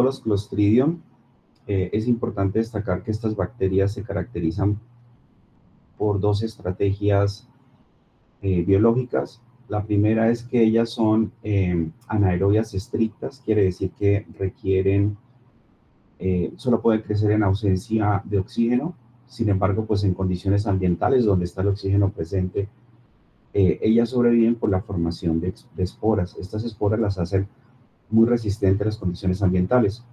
los Clostridium, es importante destacar que estas bacterias se caracterizan por dos estrategias biológicas. La primera es que ellas son anaerobias estrictas, quiere decir que requieren, solo pueden crecer en ausencia de oxígeno. Sin embargo, pues en condiciones ambientales donde está el oxígeno presente, ellas sobreviven por la formación de esporas. Estas esporas las hacen muy resistentes a las condiciones ambientales.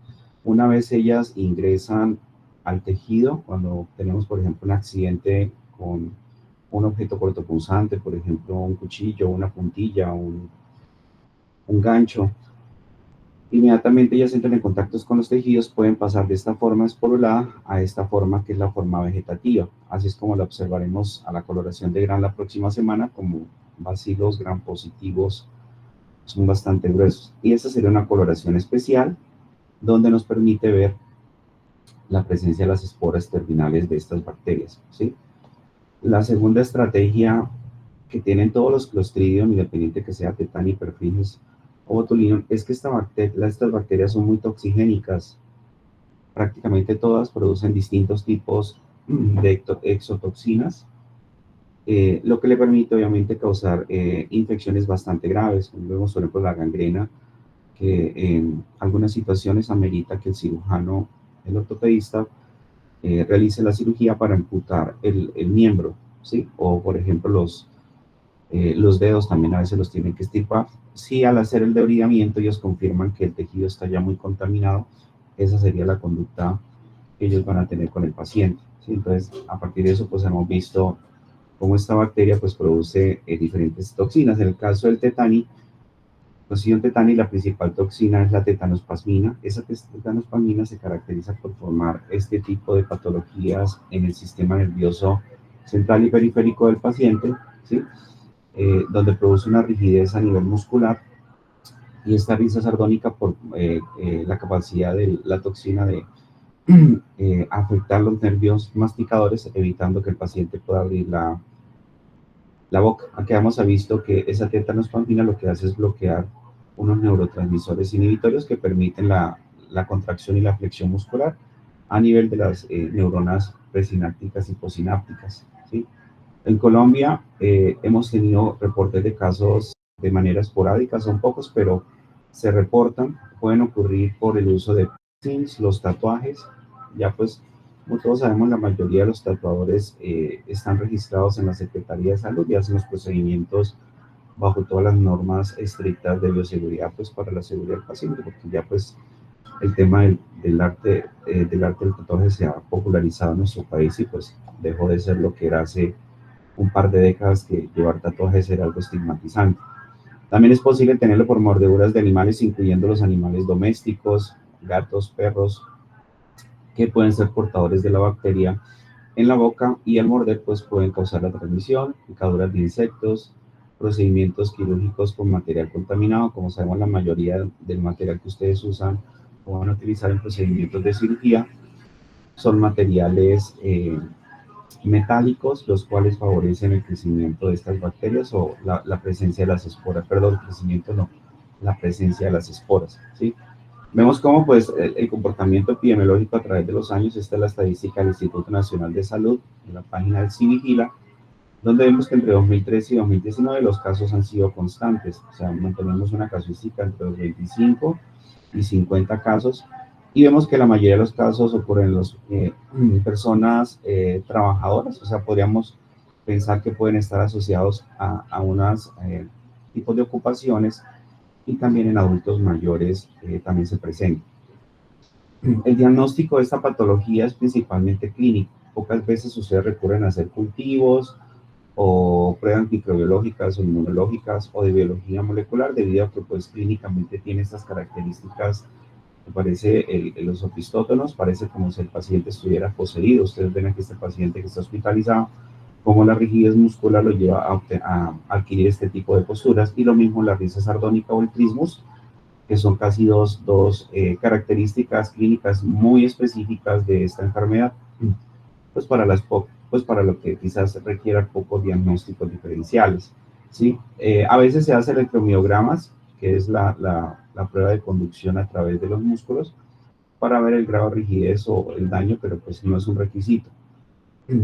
Una vez ellas ingresan al tejido, cuando tenemos, por ejemplo, un accidente con un objeto cortopunzante, por ejemplo, un cuchillo, una puntilla, un gancho, inmediatamente ellas entran en contacto con los tejidos, pueden pasar de esta forma esporulada a esta forma que es la forma vegetativa. Así es como la observaremos a la coloración de gran la próxima semana, como bacilos gram positivos son bastante gruesos. Y esta sería una coloración especial donde nos permite ver la presencia de las esporas terminales de estas bacterias, ¿sí? La segunda estrategia que tienen todos los Clostridium, independiente que sea Tetani, Perfringens o Botulinum, es que estas bacterias son muy toxigénicas. Prácticamente todas producen distintos tipos de exotoxinas, lo que le permite obviamente causar infecciones bastante graves, como vemos por ejemplo la gangrena, que en algunas situaciones amerita que el cirujano, el ortopedista, realice la cirugía para amputar el miembro, ¿sí? O por ejemplo los dedos también a veces los tienen que extirpar. Si al hacer el debridamiento ellos confirman que el tejido está ya muy contaminado, esa sería la conducta que ellos van a tener con el paciente, ¿sí? Entonces, a partir de eso, pues hemos visto cómo esta bacteria pues produce diferentes toxinas. En el caso del tetani, Clostridium tetani, la principal toxina es la tetanospasmina. Esa tetanospasmina se caracteriza por formar este tipo de patologías en el sistema nervioso central y periférico del paciente, ¿sí? Donde produce una rigidez a nivel muscular, y esta risa sardónica por la capacidad de la toxina de afectar los nervios masticadores, evitando que el paciente pueda abrir la boca. Aquí hemos visto que esa tetanospasmina lo que hace es bloquear unos neurotransmisores inhibitorios que permiten la contracción y la flexión muscular a nivel de las neuronas presinápticas y posinápticas, ¿sí? En Colombia hemos tenido reportes de casos de manera esporádica, son pocos, pero se reportan, pueden ocurrir por el uso de piercings, los tatuajes. Ya pues, como todos sabemos, la mayoría de los tatuadores están registrados en la Secretaría de Salud y hacen los procedimientos bajo todas las normas estrictas de bioseguridad, pues para la seguridad del paciente, porque ya pues el tema del arte del tatuaje se ha popularizado en nuestro país y pues dejó de ser lo que era hace un par de décadas, que llevar tatuajes era algo estigmatizante. También es posible tenerlo por mordeduras de animales, incluyendo los animales domésticos, gatos, perros, que pueden ser portadores de la bacteria en la boca, y al morder pues pueden causar la transmisión, picaduras de insectos, procedimientos quirúrgicos con material contaminado. Como sabemos, la mayoría del material que ustedes usan o van a utilizar en procedimientos de cirugía son materiales metálicos, los cuales favorecen el crecimiento de estas bacterias o la presencia de las esporas, perdón, el crecimiento no, la presencia de las esporas, ¿sí? Vemos cómo pues el comportamiento epidemiológico a través de los años. Esta es la estadística del Instituto Nacional de Salud, en la página del CIVIGILA, donde vemos que entre 2013 y 2019 los casos han sido constantes, o sea, mantenemos una casuística entre los 25 y 50 casos, y vemos que la mayoría de los casos ocurren en las personas trabajadoras, o sea, podríamos pensar que pueden estar asociados a unos tipos de ocupaciones, y también en adultos mayores también se presenta. El diagnóstico de esta patología es principalmente clínico. Pocas veces ustedes recurren a hacer cultivos o pruebas microbiológicas o inmunológicas o de biología molecular, debido a que pues clínicamente tiene estas características. Me parece los opistótonos, parece como si el paciente estuviera poseído. Ustedes ven aquí este paciente que está hospitalizado, como la rigidez muscular lo lleva a adquirir este tipo de posturas, y lo mismo la risa sardónica o el trismus, que son casi dos características clínicas muy específicas de esta enfermedad, pues pues para lo que quizás requiera pocos diagnósticos diferenciales, ¿sí? A veces se hace electromiogramas, que es la prueba de conducción a través de los músculos, para ver el grado de rigidez o el daño, pero pues no es un requisito.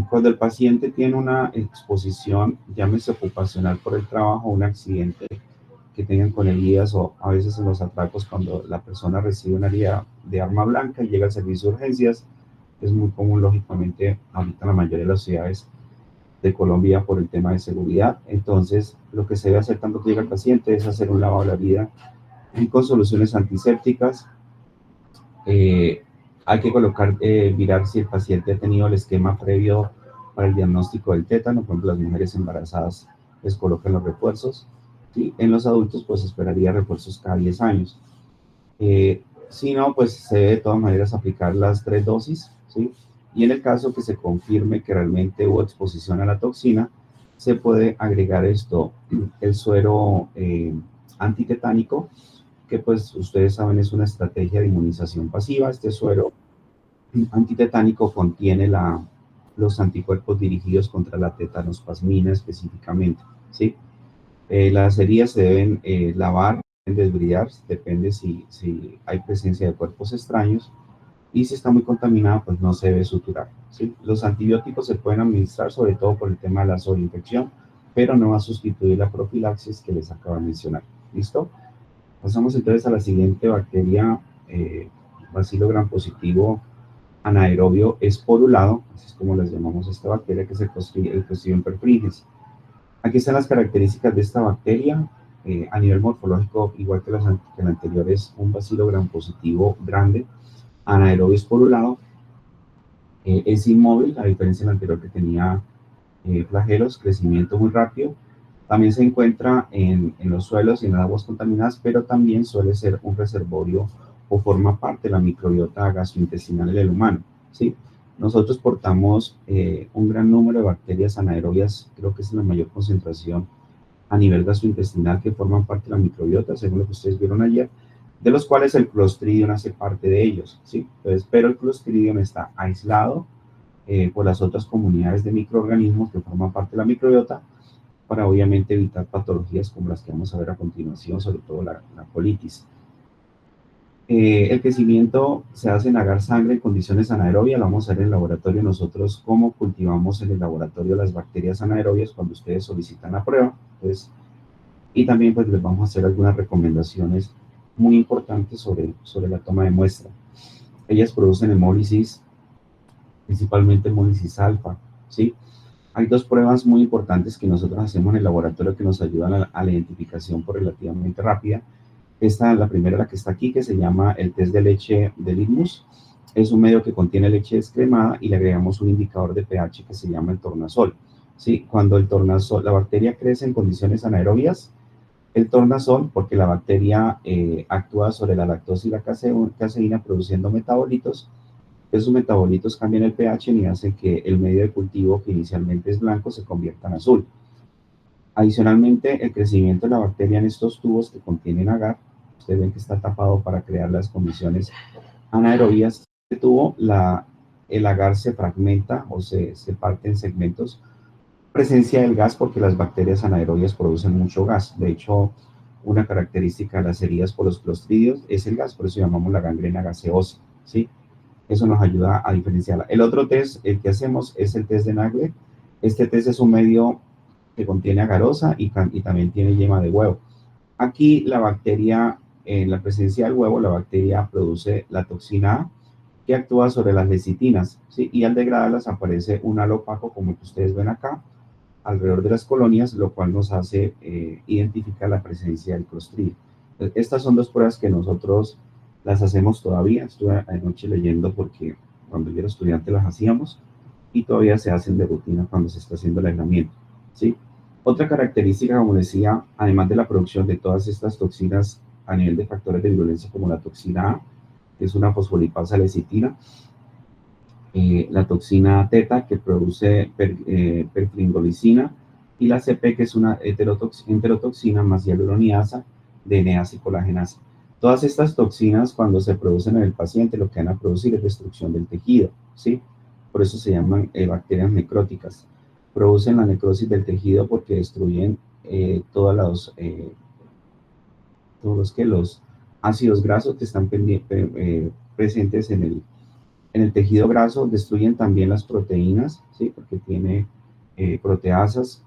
Cuando el paciente tiene una exposición, llámese ocupacional por el trabajo, un accidente que tengan con heridas o a veces en los atracos cuando la persona recibe una herida de arma blanca y llega al servicio de urgencias, es muy común, lógicamente, ahorita en la mayoría de las ciudades de Colombia por el tema de seguridad. Entonces, lo que se debe hacer tanto que llega el paciente es hacer un lavado de la herida y con soluciones antisépticas. Eh, Hay que colocar, mirar si el paciente ha tenido el esquema previo para el diagnóstico del tétano. Por ejemplo, las mujeres embarazadas les colocan los refuerzos. ¿Sí? En los adultos, pues esperaría refuerzos cada 10 años. Si no, pues se debe de todas maneras aplicar las 3 dosis, ¿sí? Y en el caso que se confirme que realmente hubo exposición a la toxina, se puede agregar esto, el suero antitetánico, que pues ustedes saben es una estrategia de inmunización pasiva. Este suero antitetánico contiene los anticuerpos dirigidos contra la tetanospasmina específicamente, ¿sí? Las heridas se deben lavar, desbridar, depende si hay presencia de cuerpos extraños, y si está muy contaminada, pues no se debe suturar, ¿sí? Los antibióticos se pueden administrar sobre todo por el tema de la sobreinfección, pero no va a sustituir la profilaxis que les acabo de mencionar. ¿Listo? Pasamos entonces a la siguiente bacteria, bacilo gram positivo anaerobio esporulado, así es como les llamamos a esta bacteria, que es el Clostridium perfringens. Aquí están las características de esta bacteria. A nivel morfológico, igual que que la anterior, es un bacilo gram positivo grande, anaerobio esporulado. Es inmóvil, a diferencia del anterior que tenía flagelos, crecimiento muy rápido. También se encuentra en los suelos y en las aguas contaminadas, pero también suele ser un reservorio o forma parte de la microbiota gastrointestinal del humano, ¿sí? Nosotros portamos un gran número de bacterias anaerobias, creo que es la mayor concentración a nivel gastrointestinal que forman parte de la microbiota, según lo que ustedes vieron ayer, de los cuales el Clostridium hace parte de ellos, ¿sí? Entonces, pero el Clostridium está aislado por las otras comunidades de microorganismos que forman parte de la microbiota, para obviamente evitar patologías como las que vamos a ver a continuación, sobre todo la colitis. El crecimiento se hace en agar sangre en condiciones anaerobias, lo vamos a ver en el laboratorio nosotros cómo cultivamos en el laboratorio las bacterias anaerobias cuando ustedes solicitan la prueba. Entonces, y también pues les vamos a hacer algunas recomendaciones muy importantes sobre la toma de muestra. Ellas producen hemólisis, principalmente hemólisis alfa, ¿sí? Hay dos pruebas muy importantes que nosotros hacemos en el laboratorio que nos ayudan a la identificación por relativamente rápida. Esta, la primera, la que está aquí, que se llama el test de leche de Litmus. Es un medio que contiene leche descremada y le agregamos un indicador de pH que se llama el tornasol. ¿Sí? Cuando el tornasol, la bacteria crece en condiciones anaerobias, el tornasol, porque la bacteria actúa sobre la lactosa y la caseína produciendo metabolitos. Esos metabolitos cambian el pH y hacen que el medio de cultivo, que inicialmente es blanco, se convierta en azul. Adicionalmente, el crecimiento de la bacteria en estos tubos que contienen agar, ustedes ven que está tapado para crear las condiciones anaerobias. Este tubo, el agar se fragmenta o se parte en segmentos. Presencia del gas, porque las bacterias anaerobias producen mucho gas. De hecho, una característica de las heridas por los clostridios es el gas, por eso llamamos la gangrena gaseosa, ¿sí? Eso nos ayuda a diferenciarla. El otro test, el que hacemos, es el test de Nagle. Este test es un medio que contiene agarosa y también tiene yema de huevo. Aquí la bacteria, en la presencia del huevo, la bacteria produce la toxina A, que actúa sobre las lecitinas, ¿sí? Y al degradarlas aparece un halo opaco, como el que ustedes ven acá, alrededor de las colonias, lo cual nos hace identificar la presencia del Clostridium. Estas son dos pruebas que nosotros las hacemos todavía. Estuve anoche leyendo porque cuando yo era estudiante las hacíamos y todavía se hacen de rutina cuando se está haciendo el aislamiento, ¿sí? Otra característica, como decía, además de la producción de todas estas toxinas a nivel de factores de virulencia como la toxina A, que es una fosfolipasa lecitina, la toxina teta que produce perfringolicina y la CP que es una enterotoxina más hialuronidasa de eneasa y colagenasa. Todas estas toxinas cuando se producen en el paciente lo que van a producir es destrucción del tejido, ¿sí? Por eso se llaman bacterias necróticas. Producen la necrosis del tejido porque destruyen todos los ácidos grasos que están presentes en el tejido graso, destruyen también las proteínas, ¿sí? Porque tiene proteasas,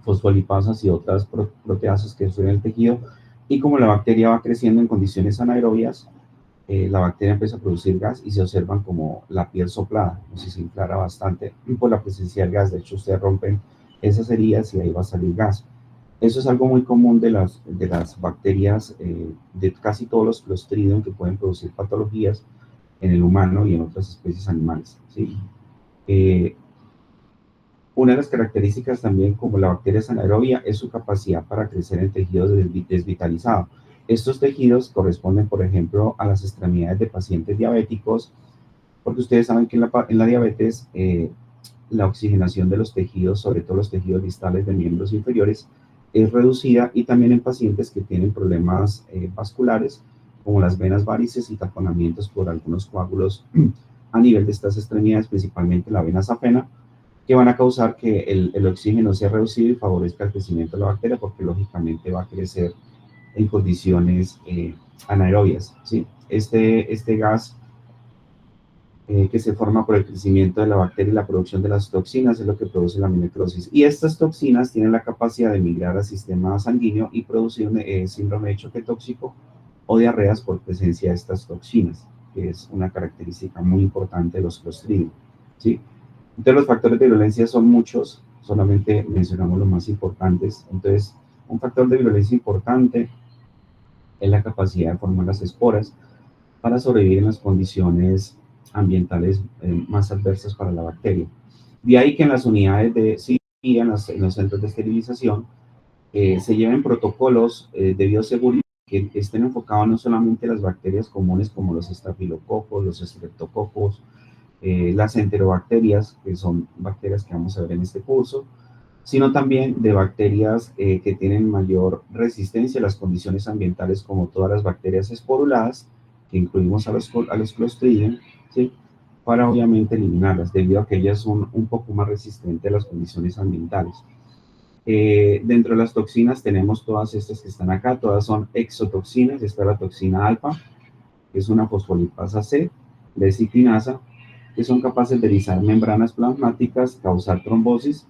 fosfolipasas y otras proteasas que destruyen el tejido. Y como la bacteria va creciendo en condiciones anaerobias, la bacteria empieza a producir gas y se observan como la piel soplada, como si se inflara bastante por la presencia del gas. De hecho, ustedes rompen esas heridas y ahí va a salir gas. Eso es algo muy común de las bacterias, de casi todos los Clostridium que pueden producir patologías en el humano y en otras especies animales, ¿sí? Eh, una de las características también, como la bacteria es anaerobia, es su capacidad para crecer en tejidos desvitalizados. Estos tejidos corresponden, por ejemplo, a las extremidades de pacientes diabéticos, porque ustedes saben que en la diabetes la oxigenación de los tejidos, sobre todo los tejidos distales de miembros inferiores, es reducida, y también en pacientes que tienen problemas vasculares, como las venas varices y taponamientos por algunos coágulos a nivel de estas extremidades, principalmente la vena safena, que van a causar que el oxígeno sea reducido y favorezca el crecimiento de la bacteria, porque lógicamente va a crecer en condiciones anaerobias, ¿sí? Este gas que se forma por el crecimiento de la bacteria y la producción de las toxinas es lo que produce la necrosis. Y estas toxinas tienen la capacidad de migrar al sistema sanguíneo y producir un síndrome de choque tóxico o diarreas por presencia de estas toxinas, que es una característica muy importante de los Clostridium, ¿sí? Entonces los factores de violencia son muchos, solamente mencionamos los más importantes. Entonces, un factor de violencia importante es la capacidad de formar las esporas para sobrevivir en las condiciones ambientales más adversas para la bacteria. De ahí que en las unidades de cirugía, en los centros de esterilización, se lleven protocolos de bioseguridad que estén enfocados no solamente en las bacterias comunes como los estafilococos, los estreptococos, las enterobacterias, que son bacterias que vamos a ver en este curso, sino también de bacterias que tienen mayor resistencia a las condiciones ambientales, como todas las bacterias esporuladas, que incluimos a los Clostridium, ¿sí? Para obviamente eliminarlas, debido a que ellas son un poco más resistentes a las condiciones ambientales. Dentro de las toxinas tenemos todas estas que están acá, todas son exotoxinas. Está la toxina alfa, que es una fosfolipasa C, lecitinasa, que son capaces de erizar membranas plasmáticas, causar trombosis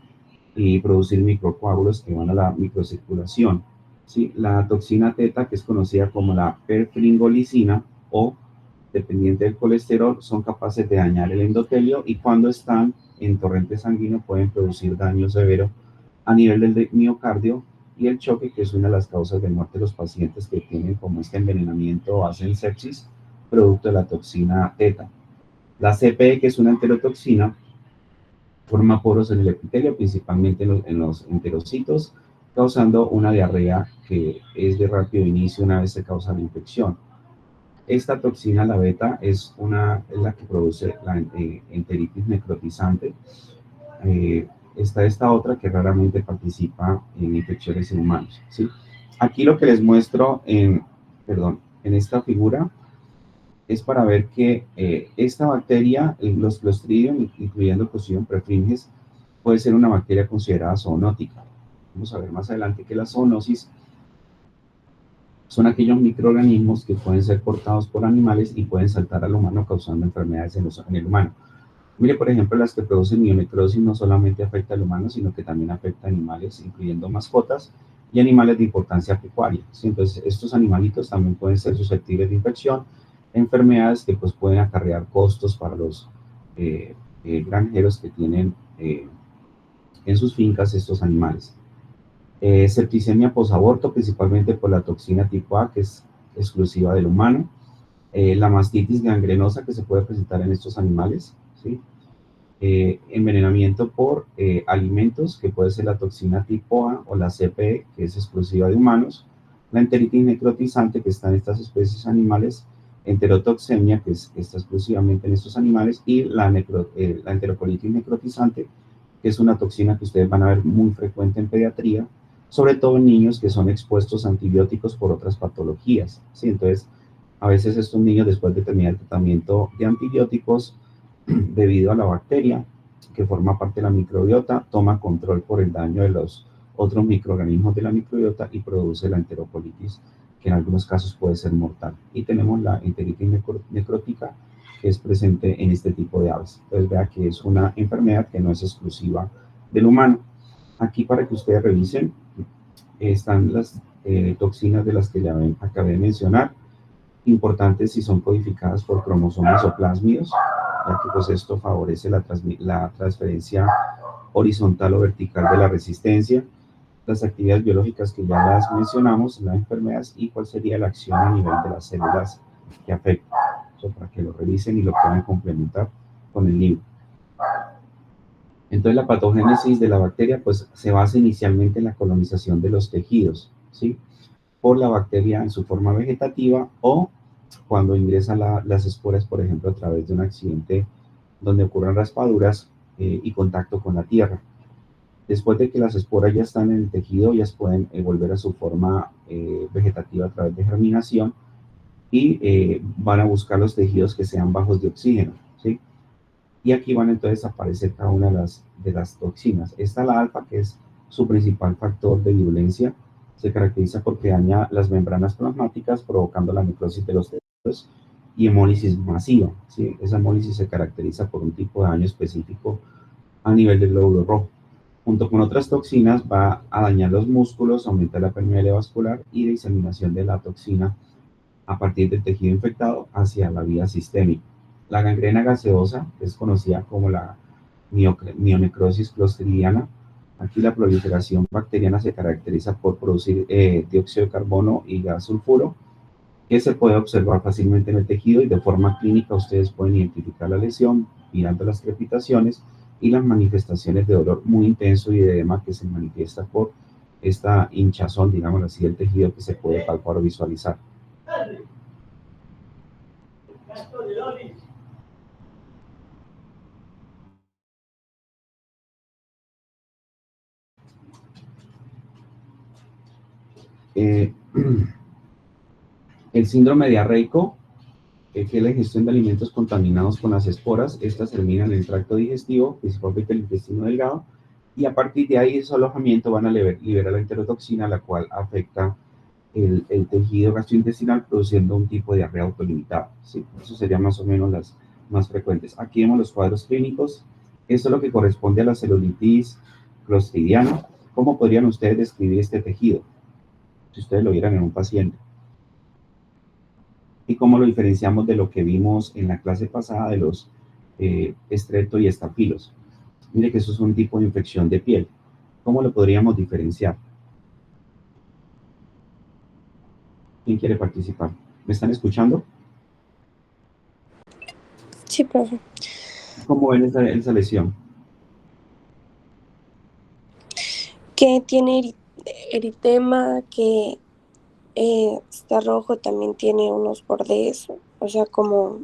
y producir microcoágulos que van a la microcirculación. ¿Sí? La toxina teta, que es conocida como la perfringolicina o dependiente del colesterol, son capaces de dañar el endotelio, y cuando están en torrente sanguíneo pueden producir daño severo a nivel del miocardio y el choque, que es una de las causas de muerte de los pacientes que tienen como este envenenamiento o hacen sepsis producto de la toxina teta. La CPE, que es una enterotoxina, forma poros en el epitelio, principalmente en los enterocitos, causando una diarrea que es de rápido inicio una vez se causa la infección. Esta toxina, la beta, es la que produce la enteritis necrotizante. Está esta otra que raramente participa en infecciones en humanos, ¿sí? Aquí lo que les muestro en esta figura es para ver que esta bacteria, los Clostridium, incluyendo Clostridium perfringens, puede ser una bacteria considerada zoonótica. Vamos a ver más adelante que la zoonosis son aquellos microorganismos que pueden ser portados por animales y pueden saltar al humano causando enfermedades en el humano. Mire, por ejemplo, las que producen mionecrosis no solamente afecta al humano, sino que también afecta a animales, incluyendo mascotas y animales de importancia pecuaria. ¿Sí? Entonces, estos animalitos también pueden ser susceptibles de infección, enfermedades que pues, pueden acarrear costos para los granjeros que tienen en sus fincas estos animales. Septicemia posaborto, principalmente por la toxina tipo A, que es exclusiva del humano. La mastitis gangrenosa que se puede presentar en estos animales, ¿sí? Envenenamiento por alimentos, que puede ser la toxina tipo A o la CPE, que es exclusiva de humanos, la enteritis necrotizante, que está en estas especies animales, enterotoxemia, que está exclusivamente en estos animales, y la enterocolitis necrotizante, que es una toxina que ustedes van a ver muy frecuente en pediatría, sobre todo en niños que son expuestos a antibióticos por otras patologías, ¿sí? Entonces, a veces estos niños, después de terminar el tratamiento de antibióticos, debido a la bacteria que forma parte de la microbiota, toma control por el daño de los otros microorganismos de la microbiota y produce la enterocolitis, que en algunos casos puede ser mortal. Y tenemos la enteritis necrótica, que es presente en este tipo de aves. Entonces vea que es una enfermedad que no es exclusiva del humano. Aquí para que ustedes revisen, están las toxinas de las que ya acabé de mencionar, importantes si son codificadas por cromosomas o plásmidos, ya que pues esto favorece la transferencia horizontal o vertical de la resistencia, las actividades biológicas que ya las mencionamos, las enfermedades y cuál sería la acción a nivel de las células que afectan. Eso para que lo revisen y lo puedan complementar con el libro. Entonces la patogénesis de la bacteria pues se basa inicialmente en la colonización de los tejidos, ¿sí? Por la bacteria en su forma vegetativa o cuando ingresan las esporas, por ejemplo, a través de un accidente donde ocurran raspaduras y contacto con la tierra. Después de que las esporas ya están en el tejido, ellas pueden volver a su forma vegetativa a través de germinación y van a buscar los tejidos que sean bajos de oxígeno, ¿sí? Y aquí van entonces a aparecer cada una de las toxinas. Esta, la alfa, que es su principal factor de virulencia, se caracteriza porque daña las membranas plasmáticas, provocando la necrosis de los tejidos y hemólisis masiva, ¿sí? Esa hemólisis se caracteriza por un tipo de daño específico a nivel del glóbulo rojo. Junto con otras toxinas va a dañar los músculos, aumentar la permeabilidad vascular y diseminación de la toxina a partir del tejido infectado hacia la vía sistémica. La gangrena gaseosa es conocida como la mionecrosis clostridiana. Aquí la proliferación bacteriana se caracteriza por producir dióxido de carbono y gas sulfuro, que se puede observar fácilmente en el tejido y de forma clínica ustedes pueden identificar la lesión mirando las crepitaciones y las manifestaciones de dolor muy intenso y de edema que se manifiesta por esta hinchazón, digamos así, del tejido que se puede palpar o visualizar. Eh, el síndrome diarreico, que es la ingestión de alimentos contaminados con las esporas, estas terminan en el tracto digestivo, principalmente el intestino delgado, y a partir de ahí, su alojamiento van a liberar la enterotoxina, la cual afecta el tejido gastrointestinal, produciendo un tipo de diarrea autolimitada. ¿Sí? Eso serían más o menos las más frecuentes. Aquí vemos los cuadros clínicos. Esto es lo que corresponde a la celulitis clostridiana. ¿Cómo podrían ustedes describir este tejido? Si ustedes lo vieran en un paciente. Y cómo lo diferenciamos de lo que vimos en la clase pasada de los estreto y estafilos. Mire que eso es un tipo de infección de piel. ¿Cómo lo podríamos diferenciar? ¿Quién quiere participar? ¿Me están escuchando? Sí, profe. ¿Cómo ven esa lesión? Que tiene eritema, que está rojo, también tiene unos bordes, o sea, como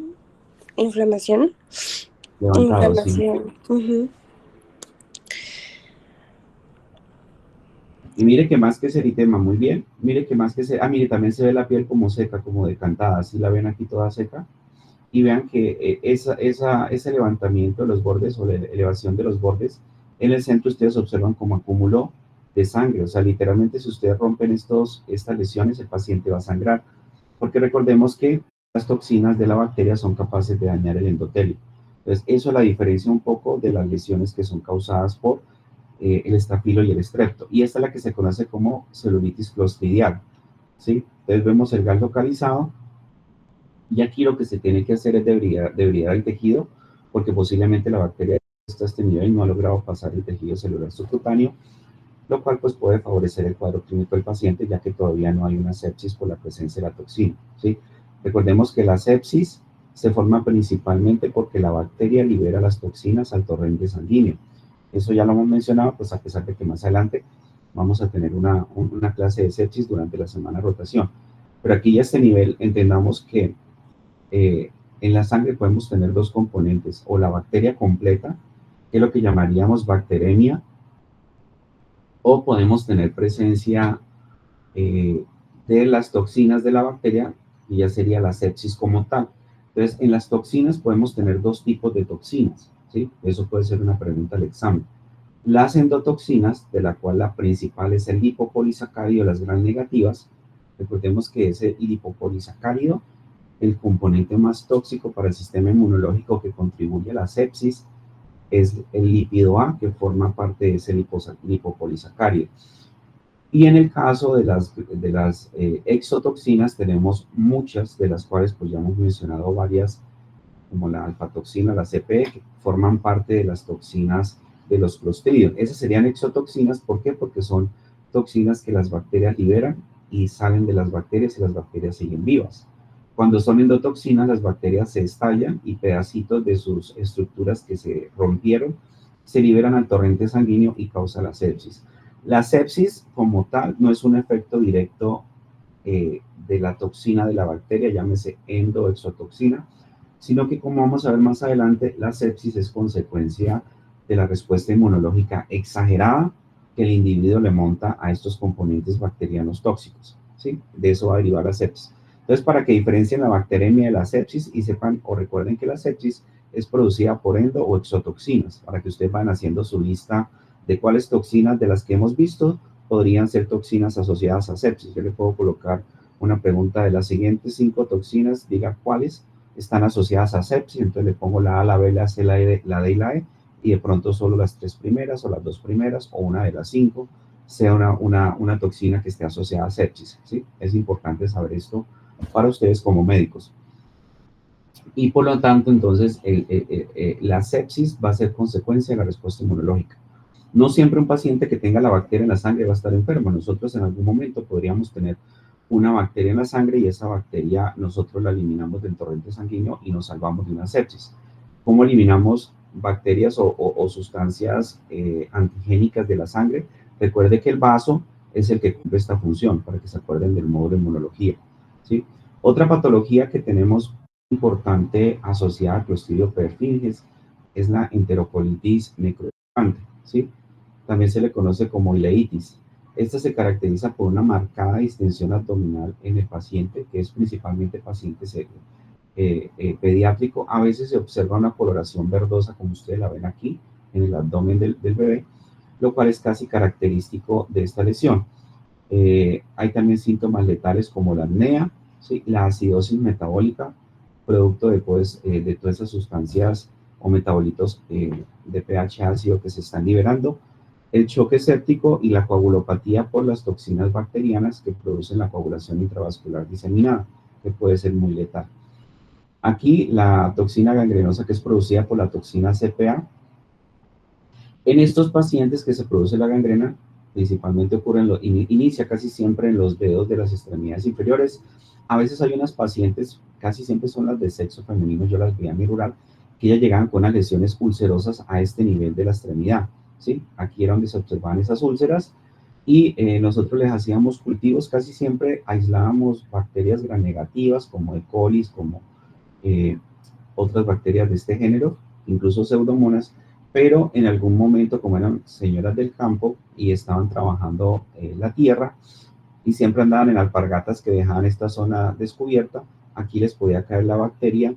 inflamación. Levantado, sí. Inflamación. Uh-huh. Y mire que más que ese eritema, muy bien. Mire que más que ese... Ah, mire, también se ve la piel como seca, como decantada. Así la ven aquí toda seca. Y vean que ese levantamiento de los bordes o la elevación de los bordes, en el centro ustedes observan como acúmulo de sangre. O sea, literalmente si ustedes rompen estas lesiones, el paciente va a sangrar. Porque recordemos que las toxinas de la bacteria son capaces de dañar el endotelio. Entonces, eso la diferencia un poco de las lesiones que son causadas por el estafilo y el estrepto. Y esta es la que se conoce como celulitis clostridial, ¿sí? Entonces vemos el gas localizado y aquí lo que se tiene que hacer es debridar el tejido porque posiblemente la bacteria está a este nivel y no ha logrado pasar el tejido celular subcutáneo, lo cual pues puede favorecer el cuadro clínico del paciente ya que todavía no hay una sepsis por la presencia de la toxina, ¿sí? Recordemos que la sepsis se forma principalmente porque la bacteria libera las toxinas al torrente sanguíneo. Eso ya lo hemos mencionado, pues a pesar de que más adelante vamos a tener una clase de sepsis durante la semana de rotación. Pero aquí ya a este nivel entendamos que en la sangre podemos tener dos componentes, o la bacteria completa, que es lo que llamaríamos bacteremia, o podemos tener presencia de las toxinas de la bacteria, y ya sería la sepsis como tal. Entonces, en las toxinas podemos tener dos tipos de toxinas, ¿sí? Eso puede ser una pregunta al examen. Las endotoxinas, de la cual la principal es el lipopolisacárido, las gram negativas, Recordemos que ese lipopolisacárido, el componente más tóxico para el sistema inmunológico que contribuye a la sepsis, es el lípido A, que forma parte de ese lipopolisacárido. Y en el caso de las exotoxinas, tenemos muchas, de las cuales pues ya hemos mencionado varias, como la alfatoxina, la CPE, que forman parte de las toxinas de los clostridios. Esas serían exotoxinas, ¿por qué? Porque son toxinas que las bacterias liberan y salen de las bacterias y las bacterias siguen vivas. Cuando son endotoxinas, las bacterias se estallan y pedacitos de sus estructuras que se rompieron se liberan al torrente sanguíneo y causa la sepsis. La sepsis como tal no es un efecto directo de la toxina de la bacteria, llámese endo o exotoxina, sino que como vamos a ver más adelante, la sepsis es consecuencia de la respuesta inmunológica exagerada que el individuo le monta a estos componentes bacterianos tóxicos, ¿sí? De eso va a derivar la sepsis. Entonces, para que diferencien la bacteremia de la sepsis y sepan o recuerden que la sepsis es producida por endo o exotoxinas, para que ustedes vayan haciendo su lista de cuáles toxinas de las que hemos visto podrían ser toxinas asociadas a sepsis. Yo le puedo colocar una pregunta de las siguientes 5 toxinas, diga cuáles están asociadas a sepsis, entonces le pongo la A, la B, la C, la D y la E, y de pronto solo las 3 primeras o las 2 primeras o una de las 5 sea una toxina que esté asociada a sepsis, ¿sí? Es importante saber esto para ustedes como médicos. Y por lo tanto, entonces, la sepsis va a ser consecuencia de la respuesta inmunológica. No siempre un paciente que tenga la bacteria en la sangre va a estar enfermo. Nosotros en algún momento podríamos tener una bacteria en la sangre y esa bacteria nosotros la eliminamos del torrente sanguíneo y nos salvamos de una sepsis. ¿Cómo eliminamos bacterias o sustancias antigénicas de la sangre? Recuerde que el vaso es el que cumple esta función, para que se acuerden del modo de inmunología, ¿sí? Otra patología que tenemos importante asociada a Clostridio perfringens es la enterocolitis necrosante, ¿sí? También se le conoce como ileitis. Esta se caracteriza por una marcada distensión abdominal en el paciente, que es principalmente paciente pediátrico. A veces se observa una coloración verdosa, como ustedes la ven aquí, en el abdomen del bebé, lo cual es casi característico de esta lesión. Hay también síntomas letales como la apnea, ¿sí? La acidosis metabólica, producto de todas esas sustancias o metabolitos de pH ácido que se están liberando, el choque séptico y la coagulopatía por las toxinas bacterianas que producen la coagulación intravascular diseminada, que puede ser muy letal. Aquí la toxina gangrenosa que es producida por la toxina CPA. En estos pacientes que se produce la gangrena, principalmente inicia casi siempre en los dedos de las extremidades inferiores. A veces hay unas pacientes, casi siempre son las de sexo femenino, yo las vi a mi rural, que ya llegaban con unas lesiones ulcerosas a este nivel de la extremidad, ¿sí? Aquí era donde se observaban esas úlceras y nosotros les hacíamos cultivos, casi siempre aislábamos bacterias gram negativas como E. coli, como eh, otras bacterias de este género, incluso pseudomonas, pero en algún momento, como eran señoras del campo y estaban trabajando la tierra y siempre andaban en alpargatas que dejaban esta zona descubierta, aquí les podía caer la bacteria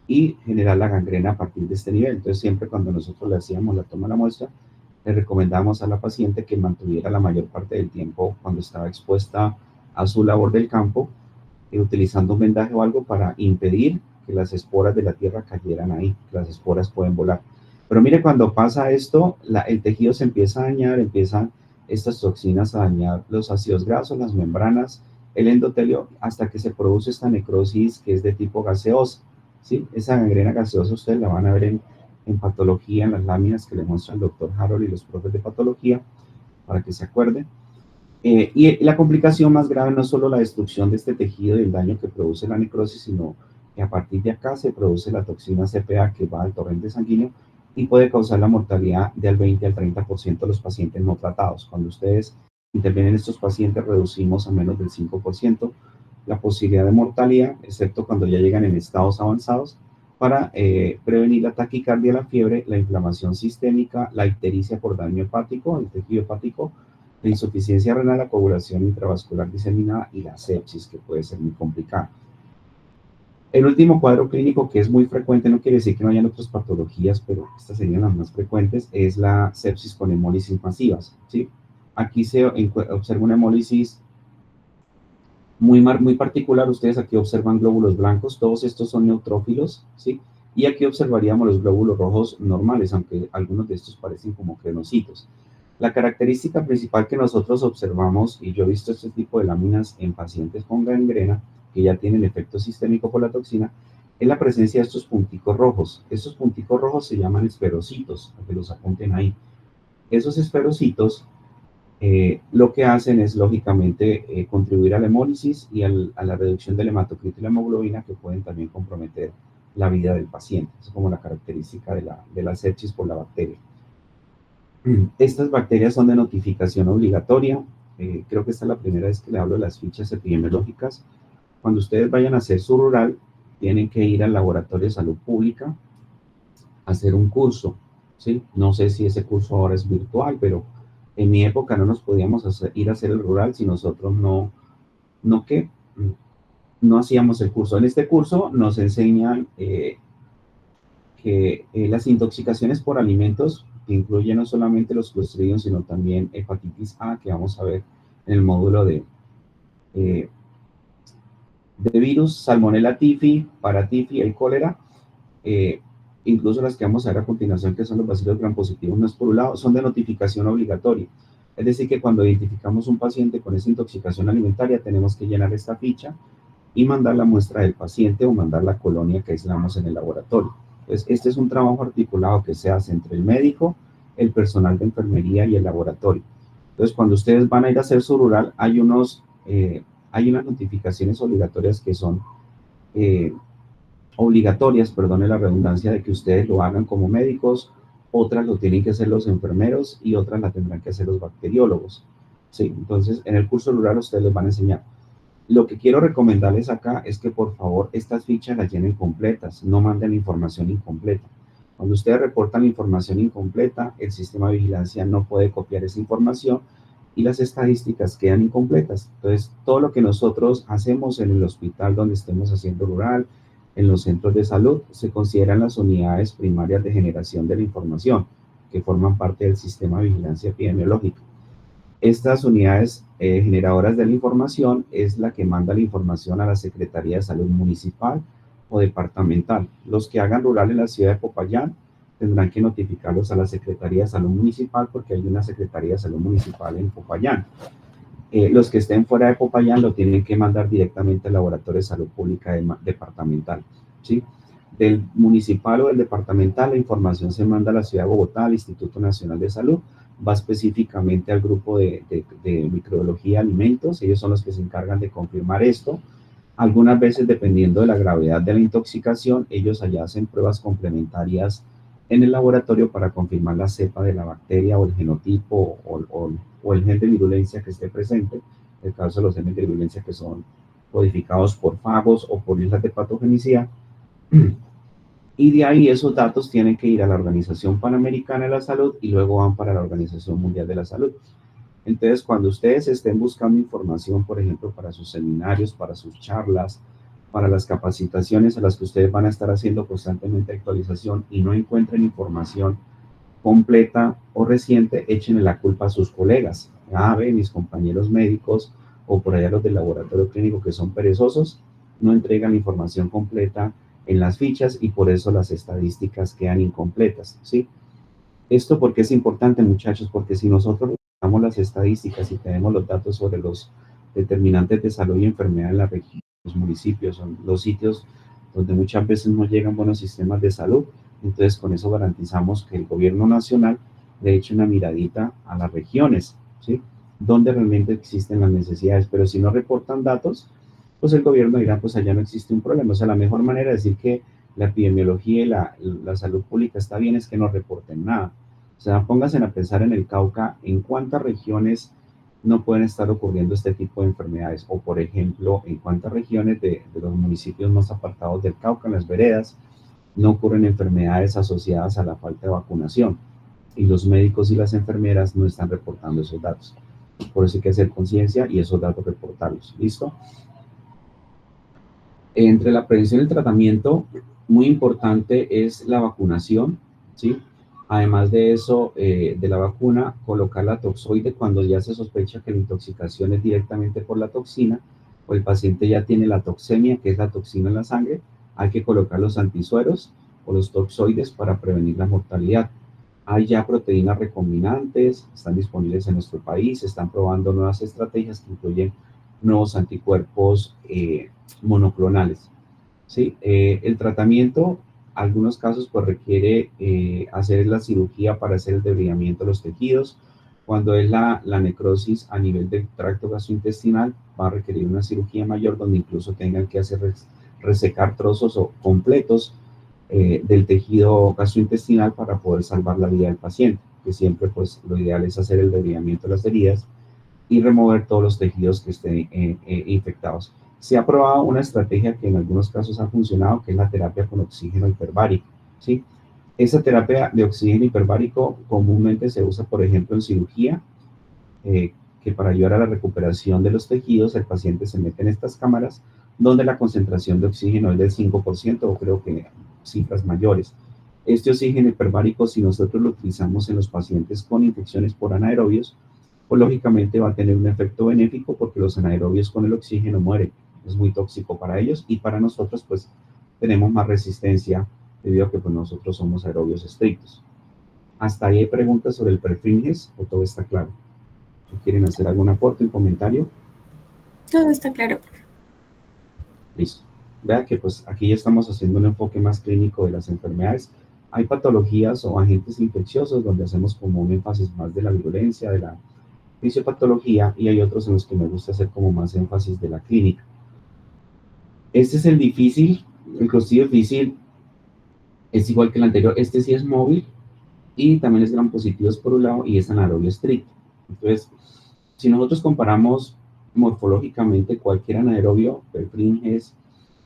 y generar la gangrena a partir de este nivel. Entonces, siempre cuando nosotros le hacíamos la toma de la muestra, le recomendamos a la paciente que mantuviera la mayor parte del tiempo cuando estaba expuesta a su labor del campo, utilizando un vendaje o algo para impedir que las esporas de la tierra cayeran ahí. Las esporas pueden volar. Pero mire, cuando pasa esto, el tejido se empieza a dañar, empiezan estas toxinas a dañar los ácidos grasos, las membranas, el endotelio, hasta que se produce esta necrosis que es de tipo gaseosa, ¿sí? Esa gangrena gaseosa ustedes la van a ver en patología, en las láminas que le muestra el doctor Harold y los profes de patología, para que se acuerden. Y la complicación más grave no es solo la destrucción de este tejido y el daño que produce la necrosis, sino que a partir de acá se produce la toxina CPA que va al torrente sanguíneo y puede causar la mortalidad del 20 al 30% de los pacientes no tratados. Cuando ustedes intervienen estos pacientes, reducimos a menos del 5% la posibilidad de mortalidad, excepto cuando ya llegan en estados avanzados, para prevenir la taquicardia, la fiebre, la inflamación sistémica, la ictericia por daño hepático, el tejido hepático, la insuficiencia renal, la coagulación intravascular diseminada y la sepsis, que puede ser muy complicada. El último cuadro clínico que es muy frecuente, no quiere decir que no hayan otras patologías, pero estas serían las más frecuentes, es la sepsis con hemólisis masivas, ¿sí? Aquí se observa una hemólisis muy particular, ustedes aquí observan glóbulos blancos, todos estos son neutrófilos, ¿sí? Y aquí observaríamos los glóbulos rojos normales, aunque algunos de estos parecen como crenocitos. La característica principal que nosotros observamos, y yo he visto este tipo de láminas en pacientes con gangrena, que ya tienen efecto sistémico por la toxina, es la presencia de estos punticos rojos. Estos punticos rojos se llaman esferocitos, para que los apunten ahí. Esos esferocitos lo que hacen es, lógicamente, contribuir a la hemólisis y a la reducción del hematocrito y la hemoglobina, que pueden también comprometer la vida del paciente. Es como la característica de la sepsis por la bacteria. Estas bacterias son de notificación obligatoria. Creo que esta es la primera vez que le hablo de las fichas epidemiológicas. Cuando ustedes vayan a hacer su rural, tienen que ir al laboratorio de salud pública a hacer un curso, ¿sí? No sé si ese curso ahora es virtual, pero en mi época no nos podíamos ir a hacer el rural si nosotros no, ¿qué? No hacíamos el curso. En este curso nos enseñan que las intoxicaciones por alimentos, que incluyen no solamente los clostridium, sino también hepatitis A, que vamos a ver en el módulo eh, de virus, Salmonella typhi, Paratyphi, el cólera, eh, incluso las que vamos a ver a continuación, que son los bacilos gram positivos no esporulados, son de notificación obligatoria. Es decir, que cuando identificamos un paciente con esa intoxicación alimentaria, tenemos que llenar esta ficha y mandar la muestra del paciente o mandar la colonia que aislamos en el laboratorio. Entonces, este es un trabajo articulado que se hace entre el médico, el personal de enfermería y el laboratorio. Entonces, cuando ustedes van a ir a hacer su rural, hay unas notificaciones obligatorias que son obligatorias, perdone la redundancia, de que ustedes lo hagan como médicos, otras lo tienen que hacer los enfermeros y otras la tendrán que hacer los bacteriólogos. Sí, entonces en el curso rural ustedes les van a enseñar. Lo que quiero recomendarles acá es que por favor estas fichas las llenen completas, no manden información incompleta. Cuando ustedes reportan información incompleta, el sistema de vigilancia no puede copiar esa información y las estadísticas quedan incompletas. Entonces, todo lo que nosotros hacemos en el hospital donde estemos haciendo rural, en los centros de salud, se consideran las unidades primarias de generación de la información, que forman parte del sistema de vigilancia epidemiológica. Estas unidades generadoras de la información es la que manda la información a la Secretaría de Salud Municipal o departamental. Los que hagan rural en la ciudad de Popayán tendrán que notificarlos a la Secretaría de Salud Municipal porque hay una Secretaría de Salud Municipal en Popayán. Los que estén fuera de Popayán lo tienen que mandar directamente al Laboratorio de Salud Pública departamental, ¿sí? Del municipal o del departamental, la información se manda a la ciudad de Bogotá, al Instituto Nacional de Salud, va específicamente al grupo de microbiología de alimentos, ellos son los que se encargan de confirmar esto. Algunas veces, dependiendo de la gravedad de la intoxicación, ellos allá hacen pruebas complementarias en el laboratorio para confirmar la cepa de la bacteria o el genotipo o el gen de virulencia que esté presente, en el caso de los genes de virulencia que son codificados por fagos o por islas de patogenicidad. Y de ahí esos datos tienen que ir a la Organización Panamericana de la Salud y luego van para la Organización Mundial de la Salud. Entonces, cuando ustedes estén buscando información, por ejemplo, para sus seminarios, para sus charlas, para las capacitaciones a las que ustedes van a estar haciendo constantemente actualización y no encuentren información completa o reciente, échenle la culpa a sus colegas. Ah, ve, mis compañeros médicos o por allá los del laboratorio clínico que son perezosos, no entregan la información completa en las fichas y por eso las estadísticas quedan incompletas, ¿sí? Esto porque es importante, muchachos, porque si nosotros damos las estadísticas y tenemos los datos sobre los determinantes de salud y enfermedad en la región, los municipios, son los sitios donde muchas veces no llegan buenos sistemas de salud, entonces con eso garantizamos que el gobierno nacional le eche una miradita a las regiones, ¿sí? Donde realmente existen las necesidades, pero si no reportan datos, pues el gobierno dirá, pues allá no existe un problema. O sea, la mejor manera de decir que la epidemiología y la salud pública está bien es que no reporten nada. O sea, pónganse a pensar en el Cauca, en cuántas regiones no pueden estar ocurriendo este tipo de enfermedades, o por ejemplo, en cuántas regiones de los municipios más apartados del Cauca, en las veredas, no ocurren enfermedades asociadas a la falta de vacunación, y los médicos y las enfermeras no están reportando esos datos. Por eso hay que hacer conciencia y esos datos reportarlos. ¿Listo? Entre la prevención y el tratamiento, muy importante es la vacunación, ¿sí? Además de eso, de la vacuna, colocar la toxoide cuando ya se sospecha que la intoxicación es directamente por la toxina, o el paciente ya tiene la toxemia, que es la toxina en la sangre, hay que colocar los antisueros o los toxoides para prevenir la mortalidad. Hay ya proteínas recombinantes, están disponibles en nuestro país, se están probando nuevas estrategias que incluyen nuevos anticuerpos monoclonales. ¿Sí? El tratamiento, algunos casos, pues requiere hacer la cirugía para hacer el debridamiento de los tejidos. Cuando es la necrosis a nivel del tracto gastrointestinal, va a requerir una cirugía mayor donde incluso tengan que hacer resecar trozos o completos del tejido gastrointestinal para poder salvar la vida del paciente, que siempre pues lo ideal es hacer el debridamiento de las heridas y remover todos los tejidos que estén infectados. Se ha probado una estrategia que en algunos casos ha funcionado, que es la terapia con oxígeno hiperbárico, ¿sí? Esa terapia de oxígeno hiperbárico comúnmente se usa, por ejemplo, en cirugía, que para ayudar a la recuperación de los tejidos, el paciente se mete en estas cámaras donde la concentración de oxígeno es del 5% o creo que cifras mayores. Este oxígeno hiperbárico, si nosotros lo utilizamos en los pacientes con infecciones por anaerobios, pues lógicamente va a tener un efecto benéfico porque los anaerobios con el oxígeno mueren. Es muy tóxico para ellos y para nosotros pues tenemos más resistencia debido a que pues, nosotros somos aerobios estrictos. ¿Hasta ahí hay preguntas sobre el perfringes o todo está claro? ¿Quieren hacer algún aporte, un comentario? Todo está claro. Listo. Vea que pues aquí ya estamos haciendo un enfoque más clínico de las enfermedades. Hay patologías o agentes infecciosos donde hacemos como un énfasis más de la virulencia, de la fisiopatología, y hay otros en los que me gusta hacer como más énfasis de la clínica. Este es el difícil, el clostridio difícil es igual que el anterior. Este sí es móvil y también es gram positivos por un lado y es anaerobio estricto. Entonces, si nosotros comparamos morfológicamente cualquier anaerobio, perfringes,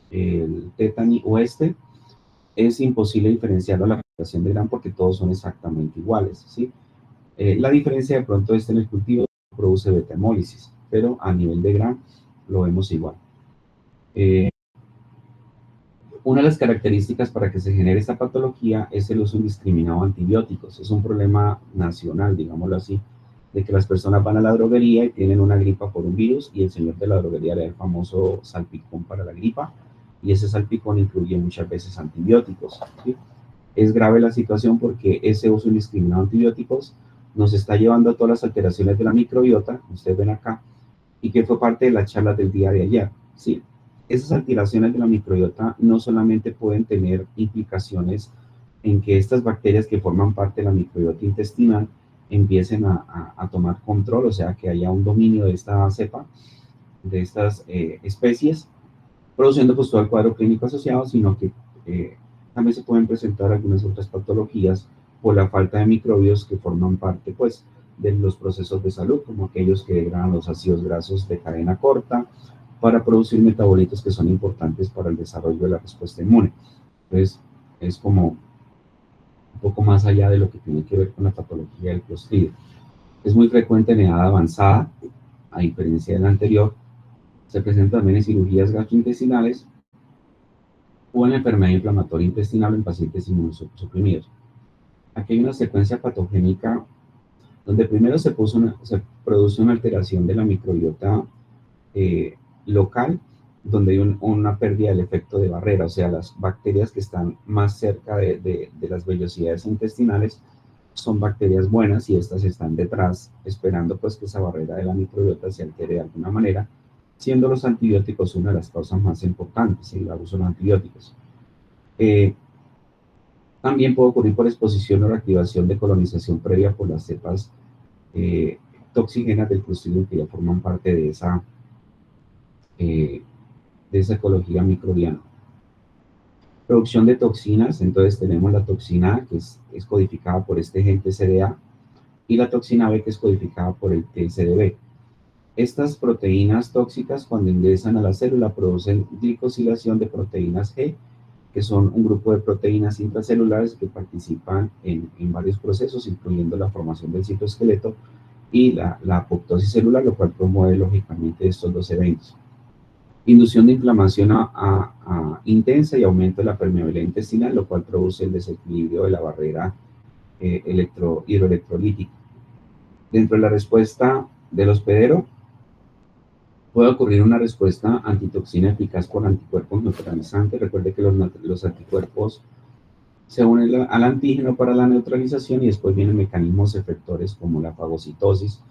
el tétani o este, es imposible diferenciarlo a la población de gram porque todos son exactamente iguales, ¿sí? La diferencia de pronto está en el cultivo, produce beta-hemólisis, pero a nivel de gram lo vemos igual. Una de las características para que se genere esta patología es el uso indiscriminado de antibióticos. Es un problema nacional, digámoslo así, de que las personas van a la droguería y tienen una gripa por un virus y el señor de la droguería le da el famoso salpicón para la gripa y ese salpicón incluye muchas veces antibióticos, ¿sí? Es grave la situación porque ese uso indiscriminado de antibióticos nos está llevando a todas las alteraciones de la microbiota, ustedes ven acá, y que fue parte de la charla del día de ayer, ¿sí? Esas alteraciones de la microbiota no solamente pueden tener implicaciones en que estas bacterias que forman parte de la microbiota intestinal empiecen a tomar control, o sea, que haya un dominio de esta cepa, de estas especies, produciendo pues todo el cuadro clínico asociado, sino que también se pueden presentar algunas otras patologías por la falta de microbios que forman parte pues de los procesos de salud, como aquellos que degradan los ácidos grasos de cadena corta para producir metabolitos que son importantes para el desarrollo de la respuesta inmune. Entonces, es como un poco más allá de lo que tiene que ver con la patología del Clostridium. Es muy frecuente en edad avanzada, a diferencia del anterior. Se presenta también en cirugías gastrointestinales o en la enfermedad inflamatoria intestinal en pacientes inmunosuprimidos. Aquí hay una secuencia patogénica donde primero se produce una alteración de la microbiota local, donde hay una pérdida del efecto de barrera, o sea, las bacterias que están más cerca de las vellosidades intestinales son bacterias buenas y estas están detrás esperando pues que esa barrera de la microbiota se altere de alguna manera, siendo los antibióticos una de las causas más importantes, el abuso de los antibióticos. También puede ocurrir por exposición o reactivación de colonización previa por las cepas toxígenas del Clostridium que ya forman parte de esa ecología microbiana. Producción de toxinas, entonces tenemos la toxina A, que es codificada por este gen TCDA, y la toxina B, que es codificada por el TCDB. Estas proteínas tóxicas, cuando ingresan a la célula, producen glicosilación de proteínas G, que son un grupo de proteínas intracelulares que participan en varios procesos, incluyendo la formación del citoesqueleto y la apoptosis celular, lo cual promueve lógicamente estos dos eventos. Inducción de inflamación intensa y aumento de la permeabilidad intestinal, lo cual produce el desequilibrio de la barrera hidroelectrolítica. Dentro de la respuesta del hospedero, puede ocurrir una respuesta antitoxina eficaz por anticuerpos neutralizantes. Recuerde que los anticuerpos se unen al antígeno para la neutralización y después vienen mecanismos efectores como la fagocitosis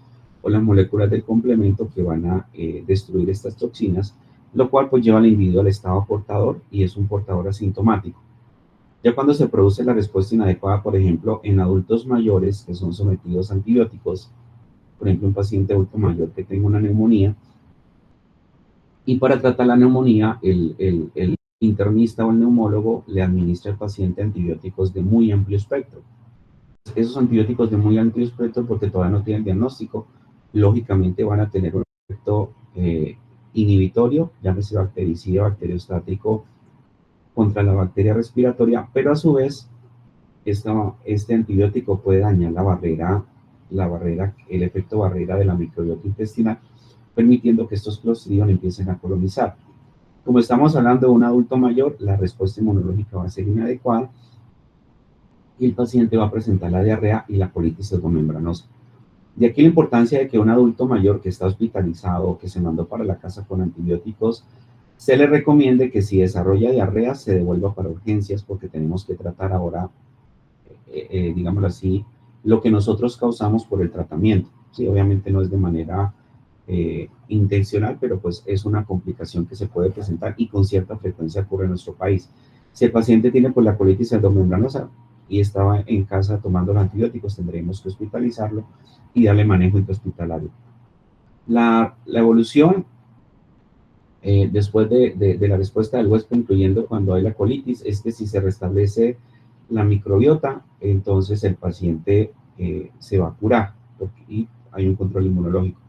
o las moléculas del complemento que van a destruir estas toxinas, lo cual pues lleva al individuo al estado portador y es un portador asintomático. Ya cuando se produce la respuesta inadecuada, por ejemplo, en adultos mayores que son sometidos a antibióticos, por ejemplo, un paciente adulto mayor que tenga una neumonía, y para tratar la neumonía, el internista o el neumólogo le administra al paciente antibióticos de muy amplio espectro. Esos antibióticos de muy amplio espectro, porque todavía no tienen diagnóstico, lógicamente van a tener un efecto inhibitorio, llámese bactericida, bacteriostático, contra la bacteria respiratoria, pero a su vez, este antibiótico puede dañar el efecto barrera de la microbiota intestinal, permitiendo que estos Clostridium empiecen a colonizar. Como estamos hablando de un adulto mayor, la respuesta inmunológica va a ser inadecuada y el paciente va a presentar la diarrea y la colitis pseudomembranosa. De aquí la importancia de que un adulto mayor que está hospitalizado o que se mandó para la casa con antibióticos, se le recomiende que si desarrolla diarrea se devuelva para urgencias porque tenemos que tratar ahora, digámoslo así, lo que nosotros causamos por el tratamiento. Sí, obviamente no es de manera intencional, pero pues es una complicación que se puede presentar y con cierta frecuencia ocurre en nuestro país. Si el paciente tiene pues la colitis pseudomembranosa y estaba en casa tomando los antibióticos, tendremos que hospitalizarlo y darle manejo intrahospitalario. La evolución después de la respuesta del huésped, incluyendo cuando hay la colitis, es que si se restablece la microbiota, entonces el paciente se va a curar y hay un control inmunológico.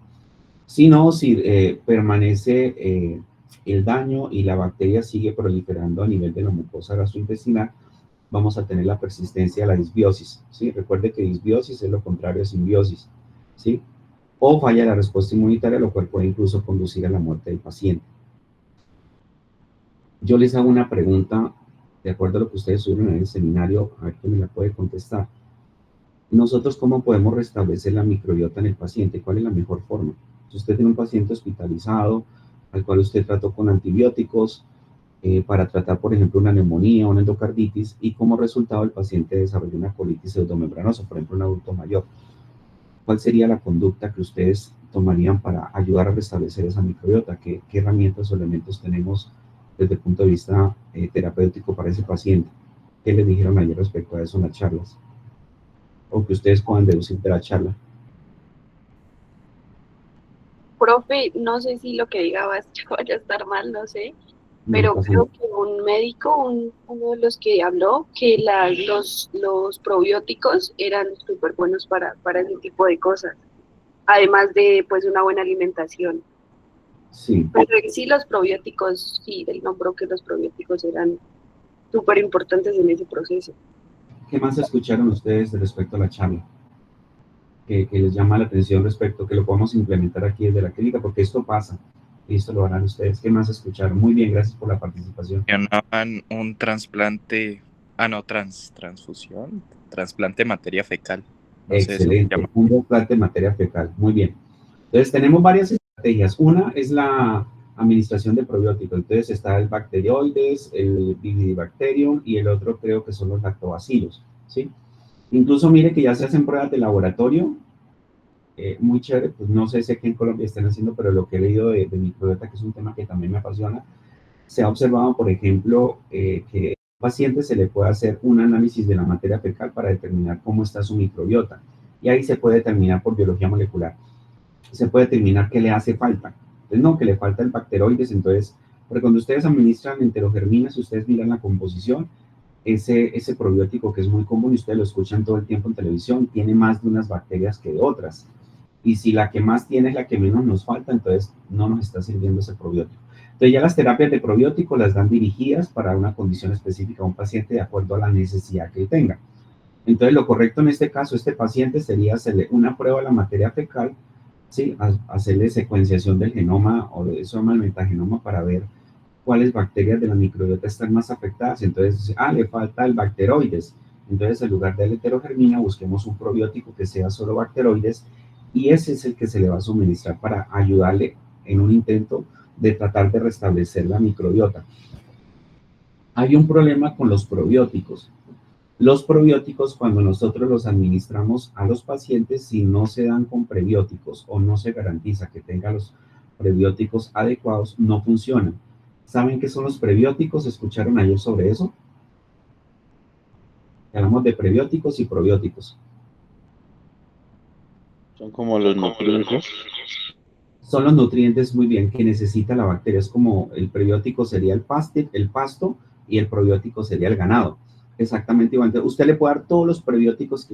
Si no, si permanece el daño y la bacteria sigue proliferando a nivel de la mucosa gastrointestinal, vamos a tener la persistencia de la disbiosis, ¿sí? Recuerde que disbiosis es lo contrario a simbiosis, ¿sí? O falla la respuesta inmunitaria, lo cual puede incluso conducir a la muerte del paciente. Yo les hago una pregunta, de acuerdo a lo que ustedes subieron en el seminario, a ver quién me la puede contestar. Nosotros, ¿cómo podemos restablecer la microbiota en el paciente? ¿Cuál es la mejor forma? Si usted tiene un paciente hospitalizado, al cual usted trató con antibióticos, para tratar, por ejemplo, una neumonía o una endocarditis, y como resultado el paciente desarrolla una colitis pseudomembranosa, por ejemplo, un adulto mayor. ¿Cuál sería la conducta que ustedes tomarían para ayudar a restablecer esa microbiota? ¿Qué herramientas o elementos tenemos desde el punto de vista terapéutico para ese paciente? ¿Qué les dijeron ayer respecto a eso en las charlas? O que ustedes puedan deducir de la charla. Profe, no sé si lo que diga vaya a estar mal, no sé, No pero pasa creo nada. que un médico, uno de los que habló, que los probióticos eran súper buenos para ese tipo de cosas, además de pues una buena alimentación. Sí. Pero sí los probióticos, sí, él nombró que los probióticos eran súper importantes en ese proceso. ¿Qué más escucharon ustedes respecto a la charla? Que les llama la atención respecto, que lo podamos implementar aquí desde la clínica, porque esto pasa, y esto lo harán ustedes. ¿Qué más escucharon? Muy bien, gracias por la participación. Mencionaban un trasplante, transfusión, trasplante de materia fecal. No sé, eso se Excelente, llama. un trasplante de materia fecal, muy bien. Entonces tenemos varias estrategias. Una es la administración de probióticos. Entonces está el bacteroides, el bifidobacterium y el otro creo que son los lactobacilos, ¿sí? Incluso mire que ya se hacen pruebas de laboratorio, muy chévere, pues no sé si aquí en Colombia están haciendo, pero lo que he leído de microbiota, que es un tema que también me apasiona, se ha observado, por ejemplo, que a un paciente se le puede hacer un análisis de la materia fecal para determinar cómo está su microbiota. Y ahí se puede determinar por biología molecular. Se puede determinar qué le hace falta. Entonces, no, que le falta el bacteroides. Entonces, porque cuando ustedes administran enterogerminas, si ustedes miran la composición, ese probiótico que es muy común y ustedes lo escuchan todo el tiempo en televisión, tiene más de unas bacterias que de otras. Y si la que más tiene es la que menos nos falta, entonces no nos está sirviendo ese probiótico. Entonces ya las terapias de probiótico las dan dirigidas para una condición específica a un paciente de acuerdo a la necesidad que él tenga. Entonces lo correcto en este caso, este paciente sería hacerle una prueba de la materia fecal, ¿sí? Hacerle secuenciación del genoma o de eso llama el metagenoma para ver cuáles bacterias de la microbiota están más afectadas. Entonces, le falta el bacteroides. Entonces, en lugar de la heterogermina, busquemos un probiótico que sea solo bacteroides y ese es el que se le va a suministrar para ayudarle en un intento de tratar de restablecer la microbiota. Hay un problema con los probióticos. Los probióticos, cuando nosotros los administramos a los pacientes, si no se dan con prebióticos o no se garantiza que tenga los prebióticos adecuados, no funcionan. ¿Saben qué son los prebióticos? ¿Escucharon ayer sobre eso? Hablamos de prebióticos y probióticos. Son como los nutrientes. Son los nutrientes, muy bien, que necesita la bacteria. Es como el prebiótico sería el pasto y el probiótico sería el ganado. Exactamente igual. Entonces, usted le puede dar todos los probióticos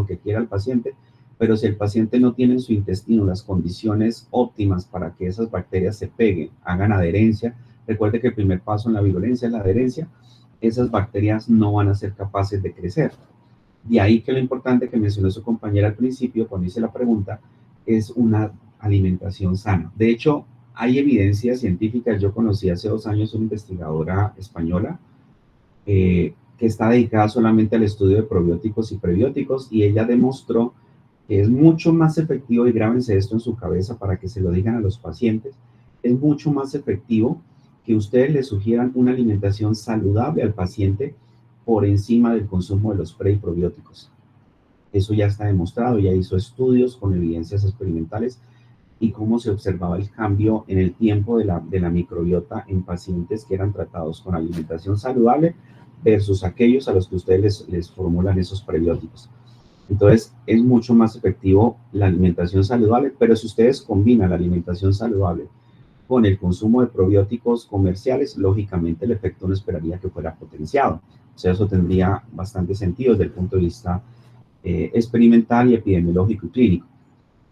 que quiera al paciente, pero si el paciente no tiene en su intestino las condiciones óptimas para que esas bacterias se peguen, hagan adherencia, recuerde que el primer paso en la virulencia es la adherencia, esas bacterias no van a ser capaces de crecer. De ahí que lo importante que mencionó su compañera al principio, cuando hice la pregunta, es una alimentación sana. De hecho, hay evidencias científicas. Yo conocí hace 2 años una investigadora española que está dedicada solamente al estudio de probióticos y prebióticos, y ella demostró que es mucho más efectivo, y grábense esto en su cabeza para que se lo digan a los pacientes, es mucho más efectivo que ustedes le sugieran una alimentación saludable al paciente por encima del consumo de los pre y probióticos. Eso ya está demostrado, ya hizo estudios con evidencias experimentales y cómo se observaba el cambio en el tiempo de la microbiota en pacientes que eran tratados con alimentación saludable versus aquellos a los que ustedes les formulan esos prebióticos. Entonces, es mucho más efectivo la alimentación saludable, pero si ustedes combinan la alimentación saludable con el consumo de probióticos comerciales, lógicamente el efecto no esperaría que fuera potenciado. O sea, eso tendría bastante sentido desde el punto de vista experimental y epidemiológico y clínico.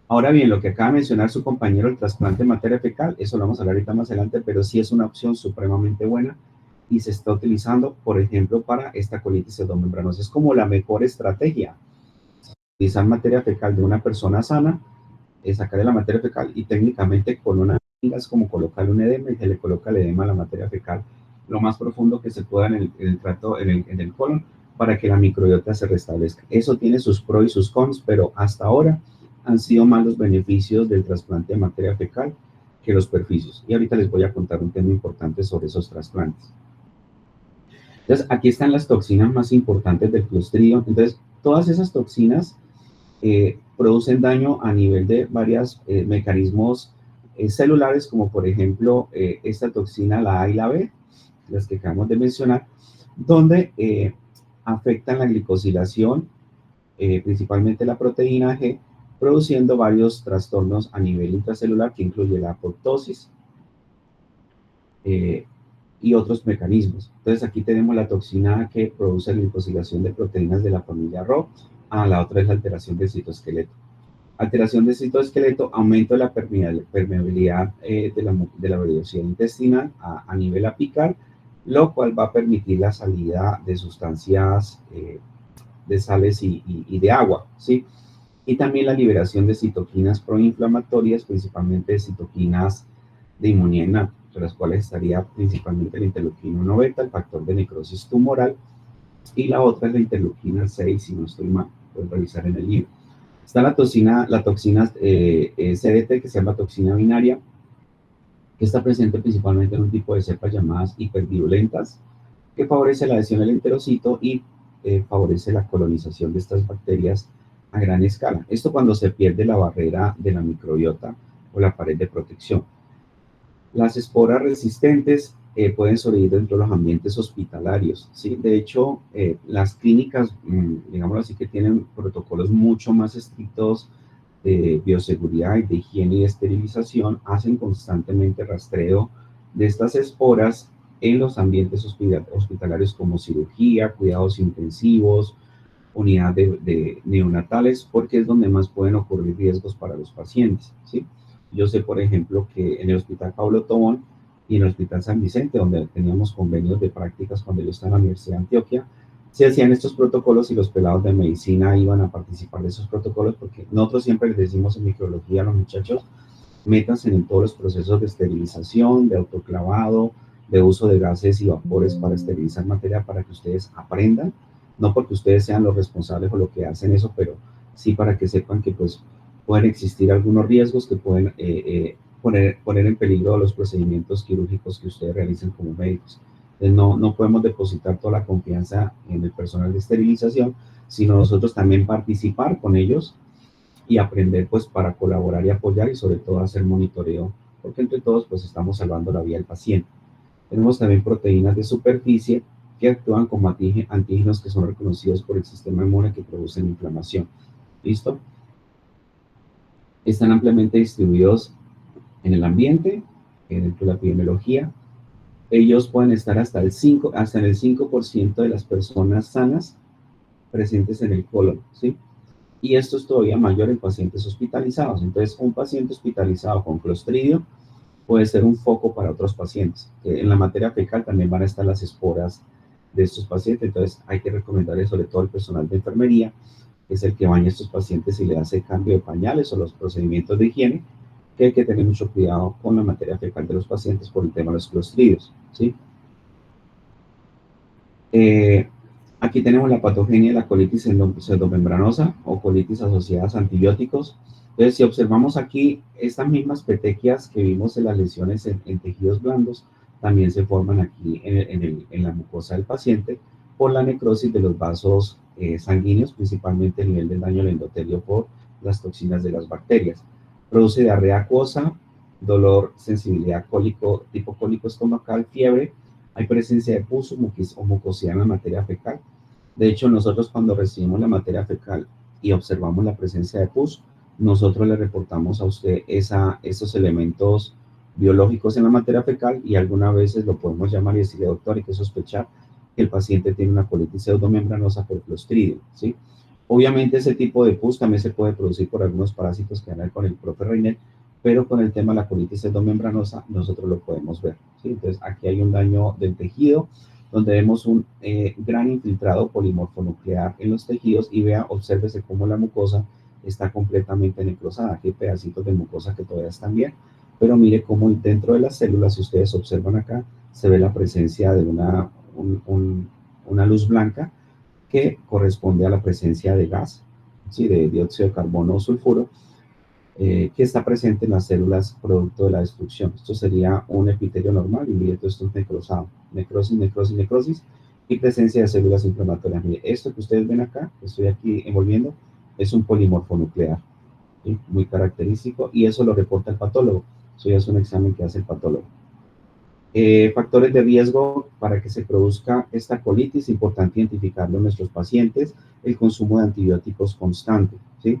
Ahora bien, lo que acaba de mencionar su compañero, el trasplante de materia fecal, eso lo vamos a hablar ahorita más adelante, pero sí es una opción supremamente buena y se está utilizando, por ejemplo, para esta colitis pseudomembranosa. Es como la mejor estrategia. Utilizar materia fecal de una persona sana, sacarle la materia fecal y técnicamente con una es como colocarle un edema y se le coloca el edema a la materia fecal lo más profundo que se pueda en el colon para que la microbiota se restablezca. Eso tiene sus pros y sus cons, pero hasta ahora han sido más los beneficios del trasplante de materia fecal que los perjuicios. Y ahorita les voy a contar un tema importante sobre esos trasplantes. Entonces, aquí están las toxinas más importantes del Clostridium. Entonces, todas esas toxinas producen daño a nivel de varios mecanismos celulares, como por ejemplo esta toxina, la A y la B, las que acabamos de mencionar, donde afectan la glicosilación, principalmente la proteína G, produciendo varios trastornos a nivel intracelular que incluye la apoptosis y otros mecanismos. Entonces aquí tenemos la toxina A que produce la glicosilación de proteínas de la familia Rho. La otra es la alteración del citoesqueleto. Alteración del citoesqueleto, aumento de la permeabilidad de la velocidad intestinal a nivel apical, lo cual va a permitir la salida de sustancias de sales y de agua, ¿sí? Y también la liberación de citoquinas proinflamatorias, principalmente de citoquinas de inmunidad innata, de las cuales estaría principalmente la interleuquina 1 beta, el factor de necrosis tumoral, y la otra es la interleuquina 6, si no estoy mal, pueden revisar en el libro. Está la toxina CDT, que se llama toxina binaria, que está presente principalmente en un tipo de cepas llamadas hipervirulentas, que favorece la adhesión al enterocito y favorece la colonización de estas bacterias a gran escala. Esto cuando se pierde la barrera de la microbiota o la pared de protección. Las esporas resistentes pueden sobrevivir dentro de los ambientes hospitalarios, ¿sí? De hecho, las clínicas, digámoslo así, que tienen protocolos mucho más estrictos de bioseguridad y de higiene y de esterilización, hacen constantemente rastreo de estas esporas en los ambientes hospitalarios como cirugía, cuidados intensivos, unidades de neonatales, porque es donde más pueden ocurrir riesgos para los pacientes, ¿sí? Yo sé, por ejemplo, que en el Hospital Pablo Tobón y en el Hospital San Vicente, donde teníamos convenios de prácticas cuando yo estaba en la Universidad de Antioquia, se hacían estos protocolos y los pelados de medicina iban a participar de esos protocolos, porque nosotros siempre les decimos en microbiología a los muchachos, métanse en todos los procesos de esterilización, de autoclavado, de uso de gases y vapores para esterilizar materia, para que ustedes aprendan, no porque ustedes sean los responsables o lo que hacen eso, pero sí para que sepan que pues pueden existir algunos riesgos que pueden poner en peligro los procedimientos quirúrgicos que ustedes realicen como médicos. Entonces, no podemos depositar toda la confianza en el personal de esterilización, sino nosotros también participar con ellos y aprender pues para colaborar y apoyar y sobre todo hacer monitoreo, porque entre todos pues estamos salvando la vida del paciente. Tenemos también proteínas de superficie que actúan como antígenos que son reconocidos por el sistema inmune que producen inflamación. ¿Listo? Están ampliamente distribuidos en el ambiente, dentro de la epidemiología. Ellos pueden estar hasta en el 5% de las personas sanas presentes en el colon, ¿sí? Y esto es todavía mayor en pacientes hospitalizados. Entonces, un paciente hospitalizado con Clostridio puede ser un foco para otros pacientes. En la materia fecal también van a estar las esporas de estos pacientes, entonces hay que recomendarles sobre todo al personal de enfermería, que es el que baña a estos pacientes y le hace cambio de pañales o los procedimientos de higiene, que hay que tener mucho cuidado con la materia fecal de los pacientes por el tema de los Clostridios, ¿sí? Aquí tenemos la patogenia de la colitis pseudomembranosa o colitis asociadas a antibióticos. Entonces, si observamos aquí, estas mismas petequias que vimos en las lesiones en tejidos blandos, también se forman aquí en la mucosa del paciente por la necrosis de los vasos sanguíneos, principalmente a nivel del daño al endotelio por las toxinas de las bacterias. Produce diarrea acuosa, dolor, sensibilidad cólico, tipo cólico estomacal, fiebre. Hay presencia de pus o mucosidad en la materia fecal. De hecho, nosotros cuando recibimos la materia fecal y observamos la presencia de pus, nosotros le reportamos a usted esos elementos biológicos en la materia fecal y algunas veces lo podemos llamar y decirle, doctor, hay que sospechar que el paciente tiene una colitis pseudomembranosa por Clostridio, ¿sí? Obviamente ese tipo de pus también se puede producir por algunos parásitos que andan con el profe Reiner, pero con el tema de la colitis pseudomembranosa nosotros lo podemos ver, ¿sí? Entonces aquí hay un daño del tejido donde vemos un gran infiltrado polimorfonuclear en los tejidos y obsérvese cómo la mucosa está completamente necrosada. Aquí hay pedacitos de mucosa que todavía están bien, pero mire cómo dentro de las células, si ustedes observan acá, se ve la presencia de una luz blanca que corresponde a la presencia de gas, ¿sí? De dióxido de carbono o sulfuro, que está presente en las células producto de la destrucción. Esto sería un epitelio normal y mire, todo esto es necrosado. Necrosis, necrosis, necrosis y presencia de células inflamatorias. Mire, esto que ustedes ven acá, que estoy aquí envolviendo, es un polimorfonuclear, ¿sí? Muy característico y eso lo reporta el patólogo. Eso ya es un examen que hace el patólogo. Factores de riesgo para que se produzca esta colitis, importante identificarlo en nuestros pacientes, el consumo de antibióticos constante, ¿sí?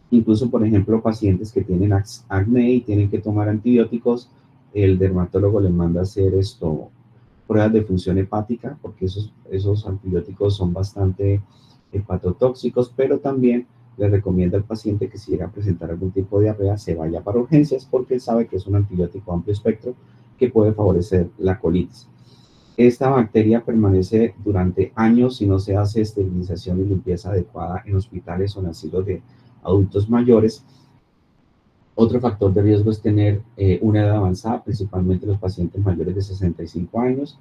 Incluso, por ejemplo, pacientes que tienen acné y tienen que tomar antibióticos, el dermatólogo les manda a hacer pruebas de función hepática, porque esos antibióticos son bastante hepatotóxicos, pero también le recomienda al paciente que si llega a presentar algún tipo de diarrea, se vaya para urgencias, porque él sabe que es un antibiótico amplio espectro que puede favorecer la colitis. Esta bacteria permanece durante años si no se hace esterilización y limpieza adecuada en hospitales o en asilos de adultos mayores. Otro factor de riesgo es tener una edad avanzada, principalmente los pacientes mayores de 65 años,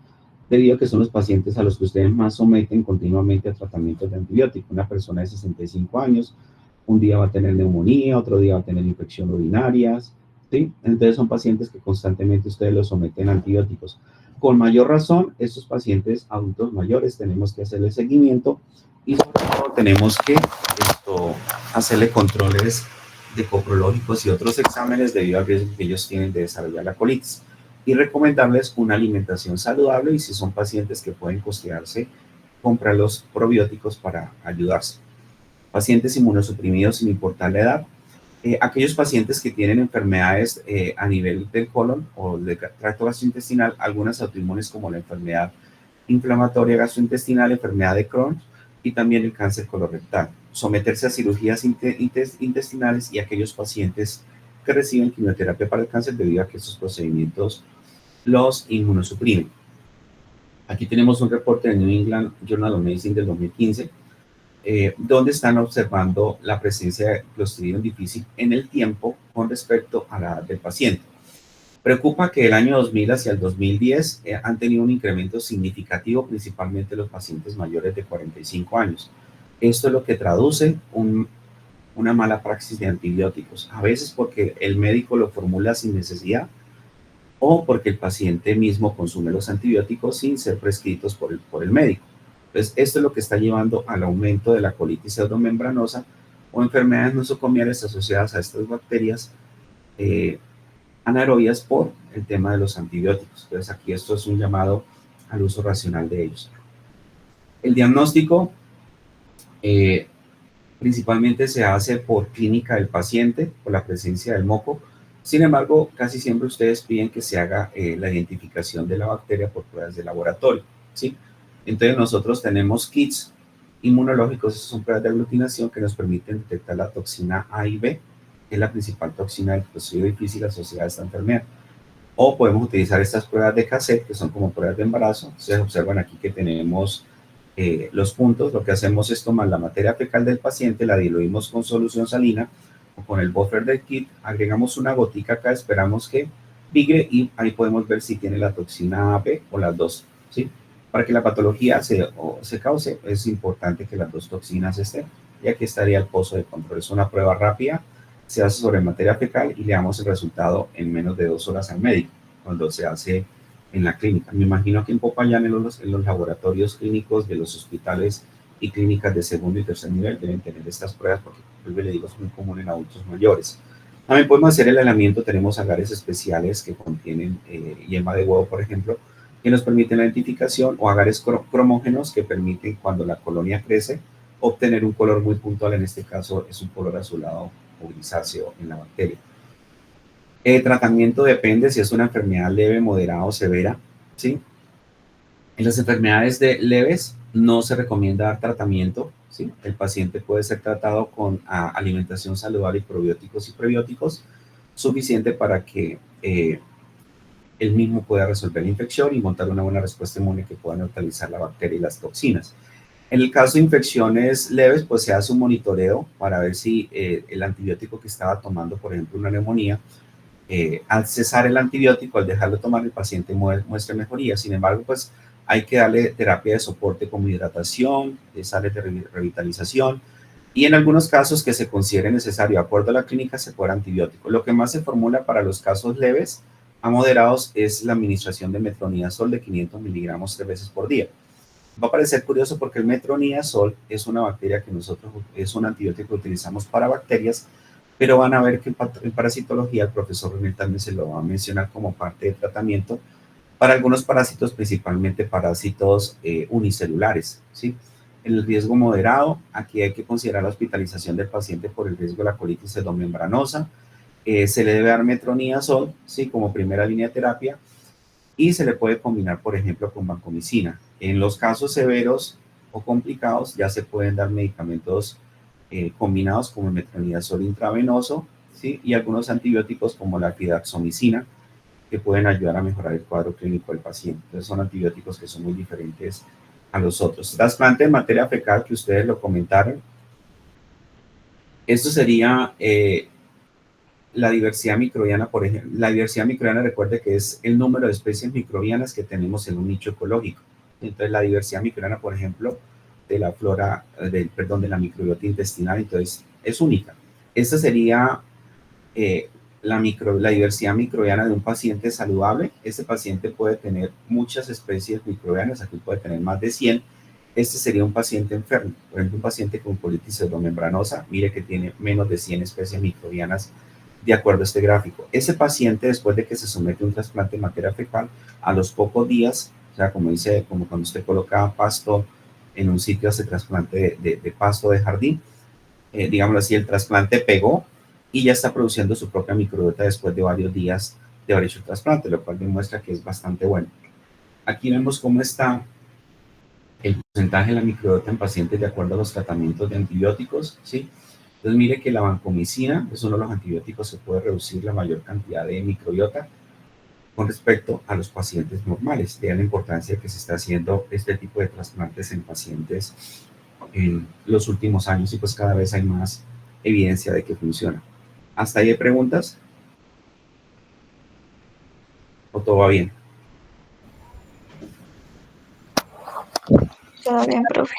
debido a que son los pacientes a los que ustedes más someten continuamente a tratamientos de antibiótico. Una persona de 65 años, un día va a tener neumonía, otro día va a tener infección urinarias, ¿sí? Entonces son pacientes que constantemente ustedes los someten a antibióticos. Con mayor razón, estos pacientes adultos mayores tenemos que hacerle seguimiento y sobre todo tenemos que hacerle controles de coprológicos y otros exámenes debido al riesgo que ellos tienen de desarrollar la colitis y recomendarles una alimentación saludable y si son pacientes que pueden costearse, comprar los probióticos para ayudarse. Pacientes inmunosuprimidos sin importar la edad, aquellos pacientes que tienen enfermedades a nivel del colon o del tracto gastrointestinal, algunas autoinmunes como la enfermedad inflamatoria gastrointestinal, enfermedad de Crohn y también el cáncer colorectal. Someterse a cirugías intestinales y aquellos pacientes que reciben quimioterapia para el cáncer debido a que estos procedimientos los inmunosuprimen. Aquí tenemos un reporte del New England Journal of Medicine del 2015, donde están observando la presencia de Clostridium difficile en el tiempo con respecto a la edad del paciente. Preocupa que el año 2000 hacia el 2010 han tenido un incremento significativo, principalmente los pacientes mayores de 45 años. Esto es lo que traduce una mala praxis de antibióticos, a veces porque el médico lo formula sin necesidad o porque el paciente mismo consume los antibióticos sin ser prescritos por el médico. Entonces, esto es lo que está llevando al aumento de la colitis pseudomembranosa o enfermedades nosocomiales asociadas a estas bacterias anaerobias por el tema de los antibióticos. Entonces, aquí esto es un llamado al uso racional de ellos. El diagnóstico principalmente se hace por clínica del paciente, por la presencia del moco. Sin embargo, casi siempre ustedes piden que se haga la identificación de la bacteria por pruebas de laboratorio, ¿sí? Entonces nosotros tenemos kits inmunológicos, esas son pruebas de aglutinación que nos permiten detectar la toxina A y B, que es la principal toxina del proceso difícil asociada a esta enfermedad. O podemos utilizar estas pruebas de cassette, que son como pruebas de embarazo. Ustedes observan aquí que tenemos los puntos. Lo que hacemos es tomar la materia fecal del paciente, la diluimos con solución salina o con el buffer del kit, agregamos una gotica acá, esperamos que migre y ahí podemos ver si tiene la toxina A, B o las dos, ¿sí? Para que la patología se cause, es importante que las dos toxinas estén. Y aquí estaría el pozo de control. Es una prueba rápida, se hace sobre materia fecal y le damos el resultado en menos de 2 horas al médico cuando se hace en la clínica. Me imagino que en Popayán, en los laboratorios clínicos de los hospitales y clínicas de segundo y tercer nivel deben tener estas pruebas porque, pues, le digo, es muy común en adultos mayores. También podemos hacer el aislamiento, tenemos agares especiales que contienen yema de huevo, por ejemplo, que nos permiten la identificación, o agares cromógenos que permiten, cuando la colonia crece, obtener un color muy puntual. En este caso es un color azulado o grisáceo en la bacteria. El tratamiento depende si es una enfermedad leve, moderada o severa, ¿sí? En las enfermedades leves no se recomienda dar tratamiento, ¿sí? El paciente puede ser tratado con alimentación saludable y probióticos y prebióticos, suficiente para que él mismo pueda resolver la infección y montar una buena respuesta inmune que pueda neutralizar la bacteria y las toxinas. En el caso de infecciones leves, pues se hace un monitoreo para ver si el antibiótico que estaba tomando, por ejemplo, una neumonía, al cesar el antibiótico, al dejarlo tomar, el paciente muestra mejoría. Sin embargo, pues hay que darle terapia de soporte como hidratación, sales de revitalización, y en algunos casos que se considere necesario, de acuerdo a la clínica, se puede dar antibiótico. Lo que más se formula para los casos leves a moderados es la administración de metronidazol de 500 miligramos 3 veces por día. Va a parecer curioso porque el metronidazol es una bacteria que es un antibiótico que utilizamos para bacterias, pero van a ver que en parasitología el profesor René también se lo va a mencionar como parte del tratamiento para algunos parásitos, principalmente parásitos unicelulares, ¿sí? En el riesgo moderado, aquí hay que considerar la hospitalización del paciente por el riesgo de la colitis pseudomembranosa. Se le debe dar metronidazol, ¿sí? Como primera línea de terapia, y se le puede combinar, por ejemplo, con vancomicina. En los casos severos o complicados ya se pueden dar medicamentos combinados como el metronidazol intravenoso, ¿sí? Y algunos antibióticos como la fidaxomicina, que pueden ayudar a mejorar el cuadro clínico del paciente. Entonces son antibióticos que son muy diferentes a los otros. Trasplante de materia fecal, que ustedes lo comentaron. Esto sería la diversidad microbiana, por ejemplo. La diversidad microbiana, recuerde que es el número de especies microbianas que tenemos en un nicho ecológico. Entonces la diversidad microbiana, por ejemplo, de la flora, de la microbiota intestinal, entonces es única. Esta sería la diversidad microbiana de un paciente saludable. Este paciente puede tener muchas especies microbianas, aquí puede tener más de 100. Este sería un paciente enfermo, por ejemplo, un paciente con colitis pseudomembranosa, mire que tiene menos de 100 especies microbianas de acuerdo a este gráfico. Ese paciente, después de que se somete a un trasplante de materia fecal, a los pocos días, o sea, como cuando usted coloca pasto en un sitio, hace trasplante de pasto de jardín, digámoslo así, el trasplante pegó y ya está produciendo su propia microbiota después de varios días de haber hecho el trasplante, lo cual demuestra que es bastante bueno. Aquí vemos cómo está el porcentaje de la microbiota en pacientes de acuerdo a los tratamientos de antibióticos, ¿sí? Entonces mire que la vancomicina es uno de los antibióticos que puede reducir la mayor cantidad de microbiota con respecto a los pacientes normales. De ahí la importancia de que se está haciendo este tipo de trasplantes en pacientes en los últimos años, y pues cada vez hay más evidencia de que funciona. ¿Hasta ahí hay preguntas? ¿O todo va bien? Todo bien, profe.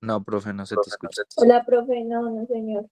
No, profe, no se te escucha. Hola, profe, no, no, señor.